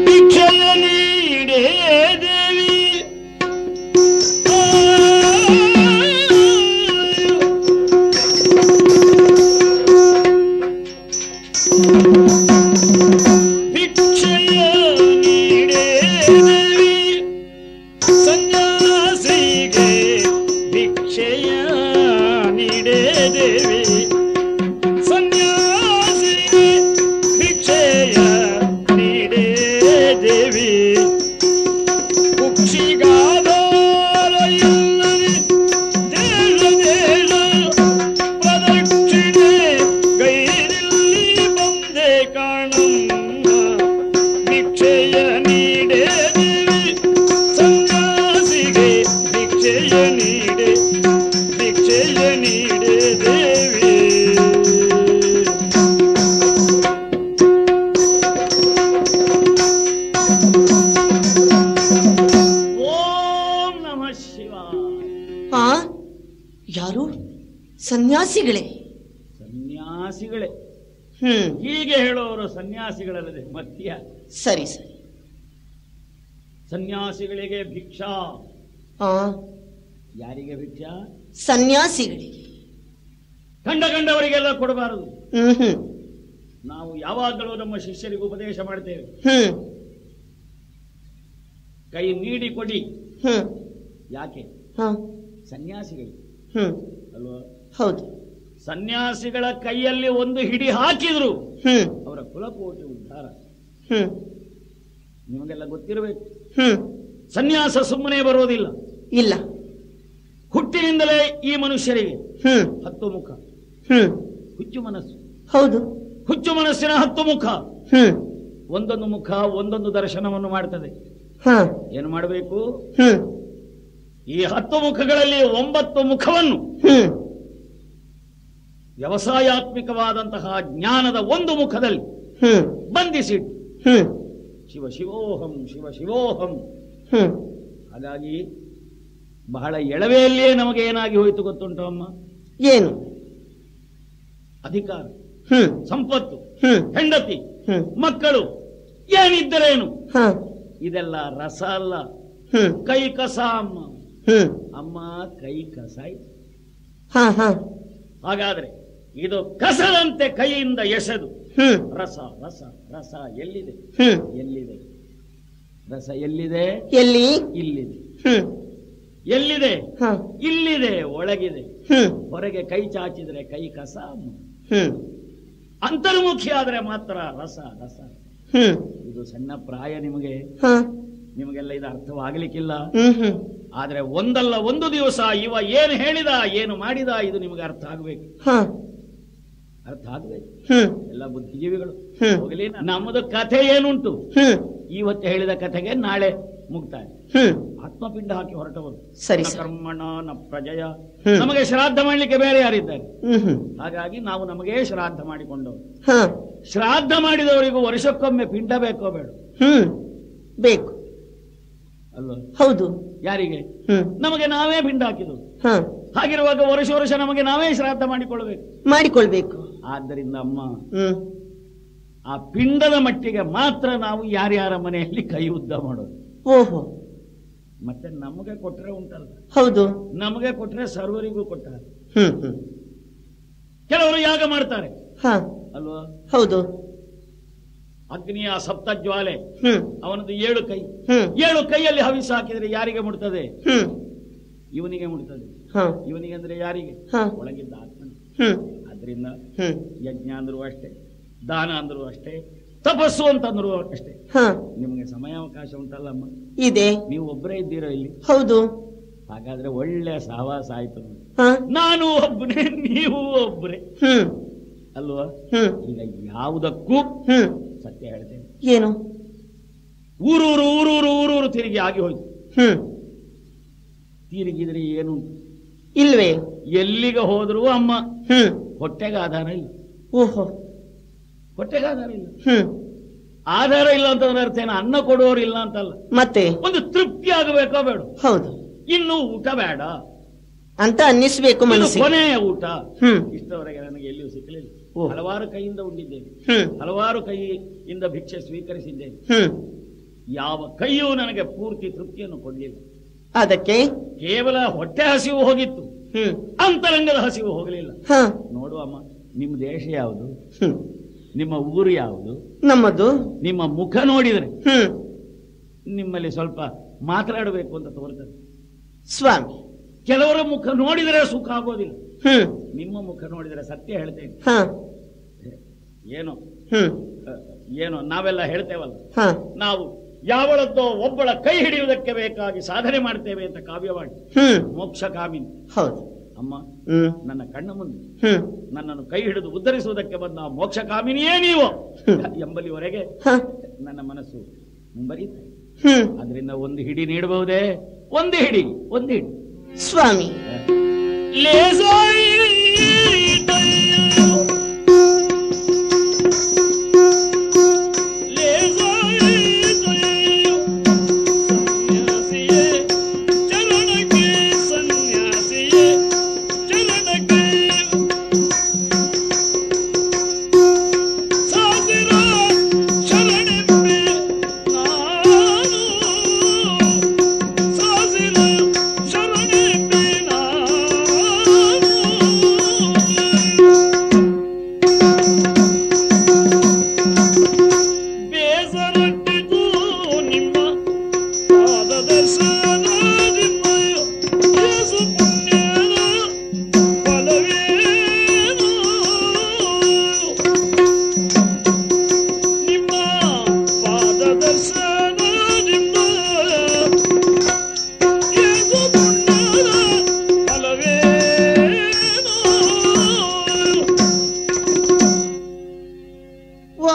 ಭಿಕ್ಷೆಯ ನೀಡೇ ದೇವಿ, ಸನ್ಯಾಸಿಗಳೇ? ಸನ್ಯಾಸಿಗಳೇ ಹೀಗೆ ಹೇಳೋರು ಸನ್ಯಾಸಿಗಳಲ್ಲದೆ ಮತ್ಯ. ಸರಿ ಸರಿ. ಸನ್ಯಾಸಿಗಳಿಗೆ ಭಿಕ್ಷಾ. ಯಾರಿಗೆ ಭಿಕ್ಷಾ? ಸನ್ಯಾಸಿಗಳಿಗೆ. ಕಂಡವರಿಗೆಲ್ಲ ಕೊಡಬಾರದು. ನಾವು ಯಾವಾಗಲೂ ನಮ್ಮ ಶಿಷ್ಯರಿಗೆ ಉಪದೇಶ ಮಾಡ್ತೇವೆ, ಕೈ ನೀಡಿ ಕೊಡಿ. ಯಾಕೆ? ಸನ್ಯಾಸಿಗಳಿಗೆ ಅಲ್ವಾ? ಹೌದು. ಸನ್ಯಾಸಿಗಳ ಕೈಯಲ್ಲಿ ಒಂದು ಹಿಡಿ ಹಾಕಿದ್ರು ಅವರ ಕುಲಕೋಟಿ ಉದ್ಧಾರ. ನಿಮಗೆಲ್ಲ ಗೊತ್ತಿರಬೇಕು, ಸನ್ಯಾಸ ಸುಮ್ಮನೆ ಬರೋದಿಲ್ಲ. ಇಲ್ಲ, ಹುಟ್ಟಿನಿಂದಲೇ ಈ ಮನುಷ್ಯರಿಗೆ 10 ಮುಖ, ಹುಚ್ಚು ಮನಸ್ಸು. ಹೌದು, ಹುಚ್ಚು ಮನಸ್ಸಿನ 10 ಮುಖ. ಒಂದೊಂದು ಮುಖ ಒಂದೊಂದು ದರ್ಶನವನ್ನು ಮಾಡ್ತದೆ. ಏನು ಮಾಡಬೇಕು? ಈ 10 ಮುಖಗಳಲ್ಲಿ 9 ಮುಖವನ್ನು ವ್ಯವಸಾಯಾತ್ಮಕವಾದಂತಹ ಜ್ಞಾನದ ಒಂದು ಮುಖದಲ್ಲಿ ಬಂಧಿಸಿಟ್ಟು ಶಿವ ಶಿವೋಹಂ ಶಿವ ಶಿವೋಹಂ. ಹಾಗಾಗಿ ಬಹಳ ಎಳವೆಯಲ್ಲಿಯೇ ನಮಗೆ ಏನಾಗಿ ಹೋಯಿತು ಗೊತ್ತುಂಟು ಅಮ್ಮ? ಏನು? ಅಧಿಕಾರ, ಸಂಪತ್ತು, ಹೆಂಡತಿ, ಮಕ್ಕಳು, ಏನಿದ್ದರೇನು ಇದೆಲ್ಲ ರಸ ಅಲ್ಲ, ಕೈ ಕಸ ಅಮ್ಮ. ಅಮ್ಮ ಕೈ ಕಸ. ಹಾಗಾದ್ರೆ ಇದು ಕಸದಂತೆ ಕೈಯಿಂದ ಎಸೆದು ರಸ ರಸ ರಸ ಎಲ್ಲಿದೆ ಎಲ್ಲಿದೆ ರಸ ಎಲ್ಲಿದೆ ಎಲ್ಲಿ ಇಲ್ಲಿದೆ ಎಲ್ಲಿದೆ ಇಲ್ಲಿದೆ ಒಳಗಿದೆ ಹೊರಗೆ ಕೈ ಚಾಚಿದ್ರೆ ಕೈ ಕಸ ಅಂತರ್ಮುಖಿ ಆದ್ರೆ ಮಾತ್ರ ರಸ ರಸ ಇದು ಸಣ್ಣ ಪ್ರಾಯ ನಿಮಗೆಲ್ಲ ಇದು ಅರ್ಥವಾಗಲಿಕ್ಕಿಲ್ಲ ಆದ್ರೆ ಒಂದಲ್ಲ ಒಂದು ದಿವಸ ಇವ ಏನು ಹೇಳಿದ ಏನು ಮಾಡಿದ ಇದು ನಿಮಗೆ ಅರ್ಥ ಆಗ್ಬೇಕು ಅರ್ಥ ಆಗ್ಬೇಕು ಎಲ್ಲ ಬುದ್ಧಿಜೀವಿಗಳು ಹೋಗಲಿ ನಮ್ಮದು ಕಥೆ ಏನುಂಟು ಇವತ್ತು ಹೇಳಿದ ಕಥೆಗೆ ನಾಳೆ ಮುಕ್ತಾಯ ಆತ್ಮಪಿಂಡ ಹಾಕಿ ಹೊರಟವರು ಸರಿ ಕರ್ಮಣ ನ ಪ್ರಜಯ ನಮಗೆ ಶ್ರಾದ್ದ ಮಾಡ್ಲಿಕ್ಕೆ ಬೇರೆ ಯಾರಿದ್ದಾರೆ ಹಾಗಾಗಿ ನಾವು ನಮಗೆ ಶ್ರಾದ್ದ ಮಾಡಿಕೊಂಡವರು ಶ್ರಾದ್ದ ಮಾಡಿದವರಿಗೂ ವರ್ಷಕ್ಕೊಮ್ಮೆ ಪಿಂಡ ಬೇಕೋ ಬೇಡ ಬೇಕು ಅಲ್ವಾ ಹೌದು ಯಾರಿಗೆ ನಮಗೆ ನಾವೇ ಪಿಂಡ ಹಾಕಿದ್ರು ಹಾಗಿರುವಾಗ ವರ್ಷ ನಮಗೆ ನಾವೇ ಶ್ರಾದ್ದ ಮಾಡಿಕೊಳ್ಬೇಕು ಆದ್ದರಿಂದ ಅಮ್ಮ ಆ ಪಿಂಡದ ಮಟ್ಟಿಗೆ ಮಾತ್ರ ನಾವು ಯಾರ್ಯಾರ ಮನೆಯಲ್ಲಿ ಕೈ ಉದ್ದ ಮಾಡೋದು ಓಹೋ ಮತ್ತೆ ನಮಗೆ ಕೊಟ್ರೆ ಉಂಟಲ್ಲ ಹೌದು ನಮಗೆ ಕೊಟ್ರೆ ಸರ್ವರಿಗೂ ಕೊಟ್ಟಾರೆ ಕೆಲವರು ಯಾಗ ಮಾಡ್ತಾರೆ ಅಲ್ವಾ ಹೌದು ಅಗ್ನಿಯ ಸಪ್ತ ಜ್ವಾಲೆ ಅವನದು 7 ಕೈ 7 ಕೈಯಲ್ಲಿ ಹವಿಸ ಹಾಕಿದ್ರೆ ಯಾರಿಗೆ ಮುಡ್ತದೆ ಇವನಿಗೆ ಮುಡ್ತದೆ ಇವನಿಗೆ ಅಂದ್ರೆ ಯಾರಿಗೆ ಒಳಗಿದ್ದ ಆತ್ಮನ ಆದ್ರಿಂದ ಯಜ್ಞ ಅಂದ್ರು ಅಷ್ಟೇ ದಾನ ಅಂದ್ರು ಅಷ್ಟೇ ತಪಸ್ಸು ಅಂತಂದ್ರು ಅಷ್ಟೇ ನಿಮಗೆ ಸಮಯಾವಕಾಶ ಉಂಟಲ್ಲಮ್ಮ ಇದೆ ನೀವು ಒಬ್ಬರೇ ಇದ್ದೀರಾ ಇಲ್ಲಿ ಹೌದು ಹಾಗಾದ್ರೆ ಒಳ್ಳೆ ಸಹವಾಸ ಆಯ್ತು ನಾನು ಒಬ್ಬನೇ ನೀವು ಒಬ್ಬರೇ ಅಲ್ವಾ ಈಗ ಯಾವುದಕ್ಕೂ ಸತ್ಯ ಹೇಳ್ತೇನೆ ಏನು ಊರೂರು ತಿರುಗಿ ಆಗಿ ಹೋಯ್ತು ತಿರುಗಿದ್ರೆ ಏನು ಇಲ್ವೇ ಎಲ್ಲಿಗೆ ಹೋದ್ರು ಅಮ್ಮ ಹೊಟ್ಟೆಗೆ ಆಧಾರ ಇಲ್ಲ ಓಹೋ ಹೊಟ್ಟೆಗೆ ಆಧಾರ ಇಲ್ಲ ಆಧಾರ ಇಲ್ಲ ಅಂತಂದ್ರೆ ಅರ್ಥ ಏನು ಅನ್ನ ಕೊಡುವವರು ಇಲ್ಲ ಅಂತಲ್ಲ ಮತ್ತೆ ಒಂದು ತೃಪ್ತಿ ಆಗಬೇಕೋ ಬೇಡ ಹೌದು ಇನ್ನು ಊಟ ಬೇಡ ಅಂತ ಅನ್ನಿಸ್ಬೇಕು ಮನಸ್ಸಿಗೆ ಕೊನೆಯ ಊಟ ಇಷ್ಟವರೆಗೆ ನನಗೆ ಎಲ್ಲಿಯೂ ಸಿಕ್ಕಲಿಲ್ಲ ಹಲವಾರು ಕೈಯಿಂದ ಉಂಡಿದ್ದೇನೆ ಹಲವಾರು ಕೈಯಿಂದ ಭಿಕ್ಷೆ ಸ್ವೀಕರಿಸಿದ್ದೇನೆ ಯಾವ ಕೈಯೂ ನನಗೆ ಪೂರ್ತಿ ತೃಪ್ತಿಯನ್ನು ಕೊಡಲಿಲ್ಲ ಅದಕ್ಕೆ ಕೇವಲ ಹೊಟ್ಟೆ ಹಸಿವು ಹೋಗಿತ್ತು ಅಂತರಂಗದ ಹಸಿವು ಹೋಗಲಿಲ್ಲ ನೋಡುವಮ್ಮ ನಿಮ್ಮ ದೇಶ ಯಾವುದು ನಿಮ್ಮ ಊರು ಯಾವುದು ನಮ್ಮದು ನಿಮ್ಮ ಮುಖ ನೋಡಿದ್ರೆ ನಿಮ್ಮಲ್ಲಿ ಸ್ವಲ್ಪ ಮಾತನಾಡಬೇಕು ಅಂತ ತೋರ್ತದೆ ಸ್ವಾಮಿ ಕೆಲವರ ಮುಖ ನೋಡಿದರೆ ಸುಖ ಆಗೋದಿಲ್ಲ ನಿಮ್ಮ ಮುಖ ನೋಡಿದರೆ ಸತ್ಯ ಹೇಳ್ತೇನೆ ಏನು ನಾವೆಲ್ಲ ಹೇಳ್ತೇವಲ್ಲ ನಾವು ಯಾವಳದ್ದೋ ಒಬ್ಬಳ ಕೈ ಹಿಡಿಯುವುದಕ್ಕೆ ಬೇಕಾಗಿ ಸಾಧನೆ ಮಾಡ್ತೇವೆ ಅಂತ ಕಾವ್ಯವಾಡಿ ಮೋಕ್ಷ ಕಾಮಿನಿ ಹೌದು ಅಮ್ಮ ನನ್ನ ಕಣ್ಣ ಮುಂದೆ ನನ್ನನ್ನು ಕೈ ಹಿಡಿದು ಉದ್ಧರಿಸುವುದಕ್ಕೆ ಬಂದ ಮೋಕ್ಷ ಕಾಮಿನಿಯೇ ನೀವು ಎಂಬಲಿವರೆಗೆ ನನ್ನ ಮನಸ್ಸು ಮುಂಬರೀತೆ ಅದರಿಂದ ಒಂದು ಹಿಡಿ ನೀಡಬಹುದೇ ಒಂದು ಹಿಡಿ ಸ್ವಾಮಿ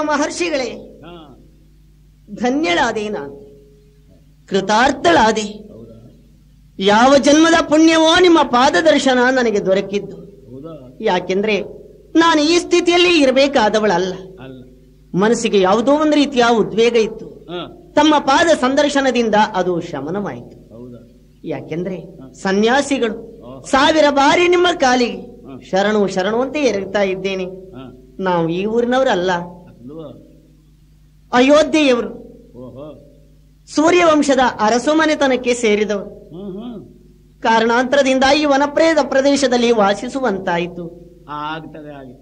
ಮಹರ್ಷಿಗಳೇ, ಧನ್ಯಳಾದೆ ನಾನು, ಕೃತಾರ್ಥಳಾದೆ. ಯಾವ ಜನ್ಮದ ಪುಣ್ಯವೋ ನಿಮ್ಮ ಪಾದದರ್ಶನ ನನಗೆ ದೊರಕಿದ್ದು. ಯಾಕೆಂದ್ರೆ ನಾನು ಈ ಸ್ಥಿತಿಯಲ್ಲಿ ಇರಬೇಕಾದವಳಲ್ಲ. ಮನಸ್ಸಿಗೆ ಯಾವುದೋ ಒಂದು ರೀತಿಯ ಉದ್ವೇಗ ಇತ್ತು. ತಮ್ಮ ಪಾದ ಸಂದರ್ಶನದಿಂದ ಅದು ಶಮನವಾಯಿತು. ಯಾಕೆಂದ್ರೆ ಸನ್ಯಾಸಿಗಳು 1000 ಬಾರಿ ನಿಮ್ಮ ಕಾಲಿಗೆ ಶರಣು ಶರಣು ಅಂತ ಎರಗ್ತಾ ಇದ್ದೇನೆ. ನಾವು ಈ ಊರಿನವರಲ್ಲ, ಅಯೋಧ್ಯೆಯವರು, ಸೂರ್ಯವಂಶದ ಅರಸು ಮನೆತನಕ್ಕೆ ಸೇರಿದವರು. ಕಾರಣಾಂತರದಿಂದ ಈ ವನಪ್ರೇದ ಪ್ರದೇಶದಲ್ಲಿ ವಾಸಿಸುವಂತಾಯಿತು. ಆಗ್ತದೆ ಹಾಗೆ,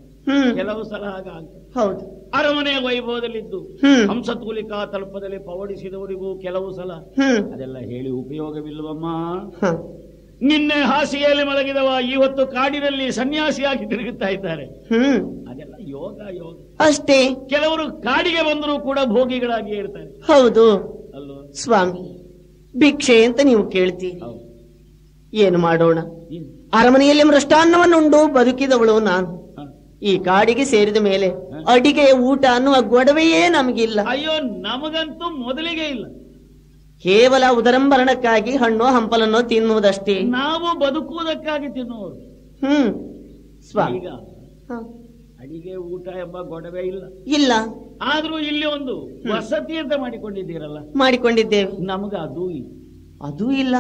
ಕೆಲವು ಸಲ ಹಾಗಾಗ್ತದೆ. ಹೌದು. ಅರಮನೆಯ ವೈಭವದಲ್ಲಿದ್ದು ಹಂಸತೂಲಿಕಾ ತಲ್ಪದಲ್ಲಿ ಪವಡಿಸಿದವರಿಗೂ ಕೆಲವು ಸಲ ಅದೆಲ್ಲ ಹೇಳಿ ಉಪಯೋಗವಿಲ್ಲವಮ್ಮ. ನಿನ್ನೆ ಹಾಸಿಗೆಯಲ್ಲಿ ಮಲಗಿದವ ಇವತ್ತು ಕಾಡಿನಲ್ಲಿ ಸನ್ಯಾಸಿಯಾಗಿ ತಿರುಗುತ್ತಾ ಇದ್ದಾರೆ. ಅದೆಲ್ಲ ಯೋಗ ಯೋಗ ಅಷ್ಟೇ. ಕೆಲವರು ಕಾಡಿಗೆ ಬಂದರೂ ಕೂಡ ಭೋಗಿಗಳಾಗಿಯೇ ಇರ್ತಾರೆ. ಹೌದು ಅಲ್ವಾ ಸ್ವಾಮಿ? ಭಿಕ್ಷೆ ಅಂತ ನೀವು ಕೇಳ್ತೀರಿ, ಏನು ಮಾಡೋಣ? ಅರಮನೆಯಲ್ಲಿ ಮೃಷ್ಟಾನ್ನವನ್ನುಂಡು ಬದುಕಿದವಳು ನಾನು. ಈ ಕಾಡಿಗೆ ಸೇರಿದ ಮೇಲೆ ಅಡಿಗೆ ಊಟ ಅನ್ನುವ ಗೊಡವೆಯೇ ನಮಗಿಲ್ಲ. ಅಯ್ಯೋ, ನಮಗಂತೂ ಮೊದಲಿಗೆ ಇಲ್ಲ. ಕೇವಲ ಉದರಂಭರಣಕ್ಕಾಗಿ ಹಣ್ಣು ಹಂಪಲನ್ನು ತಿನ್ನುವುದಷ್ಟೇ. ನಾವು ಬದುಕುವುದಕ್ಕಾಗಿ ತಿನ್ನುವರು. ಸ್ವಾಮಿ, ಈಗ ಅಡಿಗೆ ಊಟ ಎಂಬ ಗೊಡವೆ ಇಲ್ಲ. ಇಲ್ಲ. ಆದ್ರೂ ಇಲ್ಲಿ ಒಂದು ವಸತಿ ಅಂತ ಮಾಡಿಕೊಂಡಿದ್ದೀರಲ್ಲ? ಮಾಡಿಕೊಂಡಿದ್ದೇವೆ. ನಮಗ ಅದೂ ಇಲ್ಲ. ಅದೂ ಇಲ್ಲ.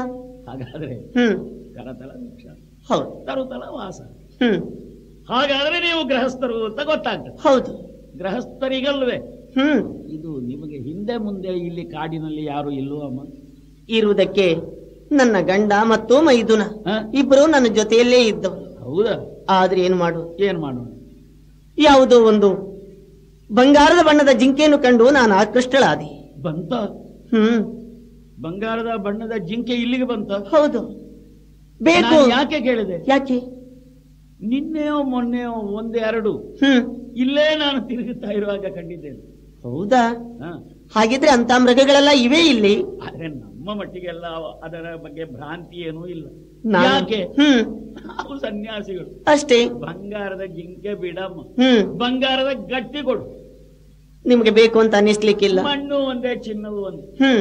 ಹಾಗಾದ್ರೆ ಕರತಲ ಭಿಕ್ಷ, ಹೌದು, ತರುತಲ ವಾಸ. ಹಾಗಾದ್ರೆ ನೀವು ಗೃಹಸ್ಥರು ಅಂತ ಗೊತ್ತಾಗ್ತದೆ. ಹೌದು, ಗೃಹಸ್ಥರಿಗಲ್ವೇ ಇದು? ನಿಮಗೆ ಹಿಂದೆ ಮುಂದೆ ಇಲ್ಲಿ ಕಾಡಿನಲ್ಲಿ ಯಾರು ಇಲ್ಲೋ ಅಮ್ಮ? ಇರುವುದಕ್ಕೆ ನನ್ನ ಗಂಡ ಮತ್ತು ಮೈದುನ ಇಬ್ಬರು ನನ್ನ ಜೊತೆಯಲ್ಲೇ ಇದ್ದವರು. ಹೌದಾ? ಆದ್ರೆ ಏನ್ ಮಾಡೋಣ? ಯಾವುದೋ ಒಂದು ಬಂಗಾರದ ಬಣ್ಣದ ಜಿಂಕೆಯನ್ನು ಕಂಡು ನಾನು ಆಕೃಷ್ಟಳಾದೆ. ಬಂತ? ಬಂಗಾರದ ಬಣ್ಣದ ಜಿಂಕೆ ಇಲ್ಲಿಗೆ ಬಂತ? ಹೌದು. ಬೇಕು. ಯಾಕೆ ಕೇಳಿದೆ? ಯಾಕೆ? ನಿನ್ನೆಯೋ ಮೊನ್ನೆಯೋ ಒಂದೆರಡು ಇಲ್ಲೇ ನಾನು ತಿರುಗುತ್ತಾ ಇರುವಾಗ ಕಂಡಿದ್ದೇನೆ. ಹೌದಾ? ಹಾಗಿದ್ರೆ ಅಂತ ಮೃಗಗಳೆಲ್ಲ ಇವೆ ಇಲ್ಲಿ. ಆದ್ರೆ ನಮ್ಮ ಮಟ್ಟಿಗೆಲ್ಲ ಅದರ ಬಗ್ಗೆ ಭ್ರಾಂತಿ ಏನೂ ಇಲ್ಲ. ಯಾಕೆ? ನಾವು ಸನ್ಯಾಸಿಗಳು ಅಷ್ಟೇ. ಬಂಗಾರದ ಜಿಂಕೆ ಬಿಡಮ್ಮ, ಬಂಗಾರದ ಗಟ್ಟಿ ಕೊಡು. ನಿಮ್ಗೆ ಬೇಕು ಅಂತ ಅನ್ನಿಸ್ಲಿಕ್ಕಿಲ್ಲ. ಮಣ್ಣು ಒಂದೇ, ಚಿನ್ನವು ಒಂದೇ.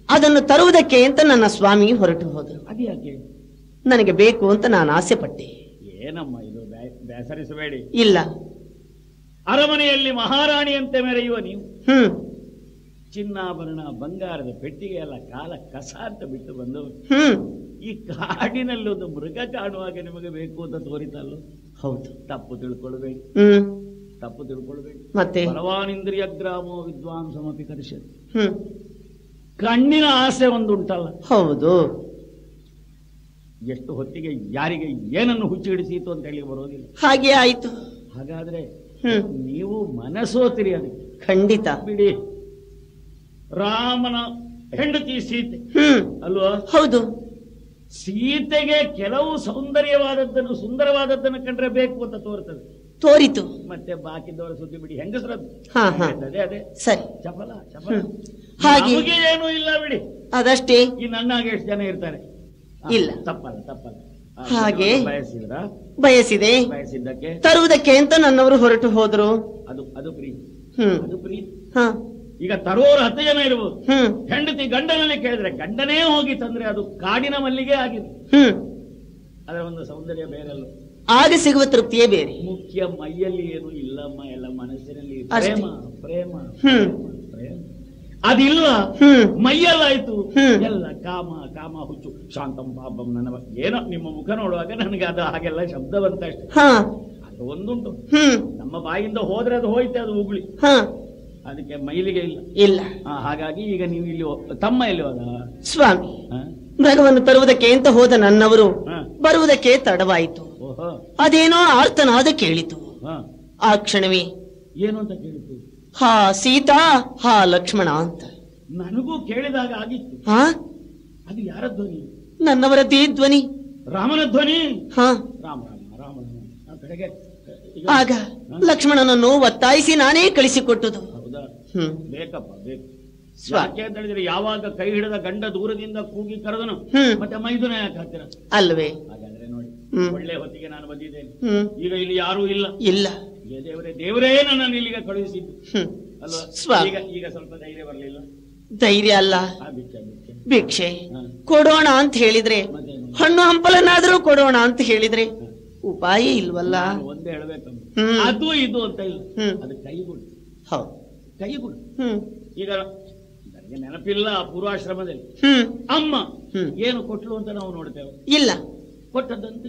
ಅದನ್ನು ತರುವುದಕ್ಕೆ ಅಂತ ನನ್ನ ಸ್ವಾಮಿ ಹೊರಟು ಹೋದರು. ಅದ್ಯಾಕೆ? ನನಗೆ ಬೇಕು ಅಂತ ನಾನು ಆಸೆ ಪಟ್ಟೆ. ಏನಮ್ಮ ಇದು? ಬೇಸರಿಸಬೇಡಿ. ಇಲ್ಲ. ಅರಮನೆಯಲ್ಲಿ ಮಹಾರಾಣಿಯಂತೆ ಮೆರೆಯುವ ನೀವು ಚಿನ್ನಾಭರಣ ಬಂಗಾರದ ಪೆಟ್ಟಿಗೆ ಎಲ್ಲ ಕಾಲ ಕಸ ಅಂತ ಬಿಟ್ಟು ಬಂದವರು ಈ ಕಾಡಿನಲ್ಲಿ ಒಂದು ಮೃಗ ಕಾಣುವಾಗ ನಿಮಗೆ ಬೇಕು ಅಂತ ತೋರಿತಲ್ಲ? ಹೌದು. ತಪ್ಪು ತಿಳ್ಕೊಳ್ಬೇಡಿ. ಮತ್ತೆ ಬಲವಾನಿಂದ್ರಿಯ ಗ್ರಾಮೋ ವಿದ್ವಾಂಸಮಪಿ ಕರಿಷ್ಯತಿ. ಕಣ್ಣಿನ ಆಸೆ ಒಂದುಂಟಲ್ಲ? ಹೌದು. ಎಷ್ಟು ಹೊತ್ತಿಗೆ ಯಾರಿಗೆ ಏನನ್ನು ಹುಚ್ಚಿ ಹಿಡಿಸೀತು ಅಂತ ಹೇಳಿ ಬರೋದಿಲ್ಲ. ಹಾಗೆ ಆಯ್ತು. ಹಾಗಾದ್ರೆ ನೀವು ಮನಸೋತಿರಿ ಅದಕ್ಕೆ. ಖಂಡಿತ ಬಿಡಿ. ರಾಮನ ಹೆಂಡತಿ ಸೀತೆ ಅಲ್ವಾ? ಹೌದು. ಸೀತೆಗೆ ಕೆಲವು ಸೌಂದರ್ಯವಾದದ್ದನ್ನು ಸುಂದರವಾದದ್ದನ್ನು ಕಂಡ್ರೆ ಬೇಕು ಅಂತ ತೋರಿತು. ಮತ್ತೆ ಬಾಕಿದವರ ಸುದ್ದಿ ಬಿಡಿ. ಹೆಂಗಸರದ್ದು ಅದೇ ಸರಿ. ಚಪಲ ಹಾಗೆ ಏನೂ ಇಲ್ಲ ಬಿಡಿ. ಅದಷ್ಟೇ. ಈ ನನ್ನಾಗೆ ಎಷ್ಟು ಜನ ಇರ್ತಾರೆ? ಇಲ್ಲ. ತಪ್ಪಲ್ಲ. ಹಾಗೆ ಬಯಸಿದೆ. ಬಯಸಿದ್ದಕ್ಕೆ ತರುವುದಕ್ಕೆ ಅಂತ ನನ್ನವರು ಹೊರಟು ಹೋದ್ರು. ಅದು ಪ್ರೀತಿ. ಈಗ ತರುವವರು 10 ಜನ ಇರಬಹುದು. ಹೆಂಡತಿ ಗಂಡನಲ್ಲಿ ಕೇಳಿದ್ರೆ ಗಂಡನೇ ಹೋಗಿ ತಂದ್ರೆ ಅದು ಕಾಡಿನ ಮಲ್ಲಿಗೆ ಆಗಿದೆ. ಅದರ ಒಂದು ಸೌಂದರ್ಯ ಬೇರೆಲ್ಲ. ಆಗ ಸಿಗುವ ತೃಪ್ತಿಯೇ ಬೇರೆ. ಮುಖ್ಯ ಮೈಯಲ್ಲಿ ಏನು ಇಲ್ಲಮ್ಮ, ಎಲ್ಲ ಮನಸ್ಸಿನಲ್ಲಿ ಪ್ರೇಮ ಪ್ರೇಮ ಪ್ರೇಮ. ಅದಿಲ್ಲ, ಮೈಯಲ್ಲಾಯ್ತು ಎಲ್ಲ ಕಾಮ ಕಾಮ ಹುಚ್ಚು. ಶಾಂತಂ ಪಾಪಂ ನನ್ನ ಏನೋ ನಿಮ್ಮ ಮುಖ ನೋಡುವಾಗ ನನಗೆ ಅದು ಹಾಗೆಲ್ಲ ಶಬ್ದ ಬಂತ ಅಷ್ಟೇ. ಅದು ಒಂದುಂಟು, ನಮ್ಮ ಬಾಯಿಂದ ಹೋದ್ರೆ ಅದು ಹೋಯ್ತೆ, ಅದು ಉಗುಳಿ. ಅದಕ್ಕೆ ಮೈಲಿಗೆ ಇಲ್ಲ. ಹಾಗಾಗಿ ಈಗ ನೀವು ಇಲ್ಲಿ ತಮ್ಮ ಎಲ್ಲಿ ಹೋದ? ಸ್ವಾಮಿ, ಮೃಗವನ್ನು ತರುವುದಕ್ಕೆ ಅಂತ ಹೋದ ನನ್ನವರು ಬರುವುದಕ್ಕೆ ತಡವಾಯಿತು. ಅದೇನೋ ಆರ್ತನಾದ ಕೇಳಿತು. ಆ ಕ್ಷಣವೇ ಏನು ಅಂತ ಕೇಳಿತು? ಹಾ ಸೀತಾ, ಹಾ ಲಕ್ಷ್ಮಣ ಅಂತ. ನನಗೂ ಕೇಳಿದಾಗ ಆಗಿತ್ತು. ಅದು ಯಾರ ಧ್ವನಿ? ನನ್ನವರದ್ದೇ ಧ್ವನಿ. ರಾಮನ ಧ್ವನಿ. ರಾಮ ರಾಮ ರಾಮ ಕಡೆಗೆ. ಆಗ ಲಕ್ಷ್ಮಣನನ್ನು ಒತ್ತಾಯಿಸಿ ನಾನೇ ಕಳಿಸಿಕೊಟ್ಟುದು. ಹೌದಾ? ಬೇಕಪ್ಪ ಬೇಕು. ಯಾಕೆ ಅಂತ ಹೇಳಿದ್ರೆ ಯಾವಾಗ ಕೈ ಹಿಡಿದ ಗಂಡ ದೂರದಿಂದ ಕೂಗಿ ಕರೆದನು, ಮತ್ತೆ ಮೈದುನ ಯಾಕೆ ಹತ್ತಿರ ಅಲ್ವೇ? ಹಾಗಾದ್ರೆ ನೋಡಿ, ಒಳ್ಳೆ ಹೊತ್ತಿಗೆ ನಾನು ಬಂದಿದ್ದೇನೆ. ಈಗ ಇಲ್ಲಿ ಯಾರೂ ಇಲ್ಲ. ದೇವರೇ ನನ್ನನ್ನು ಇಲ್ಲಿಗೆ ಕಳುಹಿಸಿದ್ದು ಅಲ್ವಾ? ಈಗ ಸ್ವಲ್ಪ ಧೈರ್ಯ ಬರಲಿಲ್ಲ. ಧೈರ್ಯ ಅಲ್ಲ, ಭಿಕ್ಷೆ ಕೊಡೋಣ ಅಂತ ಹೇಳಿದ್ರೆ, ಹಣ್ಣು ಹಂಪಲನ್ನಾದ್ರೂ ಕೊಡೋಣ ಅಂತ ಹೇಳಿದ್ರೆ ಉಪಾಯ ಇಲ್ವಲ್ಲ. ಒಂದೇ ಹೇಳ್ಬೇಕಂದ್ರೆ ಅದು ಇದು ಅಂತ ಇಲ್ಲ, ಅದು ಕೈಗುಳು. ಹೌದು, ಕೈಗುಳು. ಈಗ ನನಗೆ ನೆನಪಿಲ್ಲ, ಪೂರ್ವಾಶ್ರಮದಲ್ಲಿ ಅಮ್ಮ ಏನು ಕೊಟ್ಲು ಅಂತ ನಾವು ನೋಡ್ತೇವೆ. ಇಲ್ಲ, ಕೊಟ್ಟದ್ದಂತ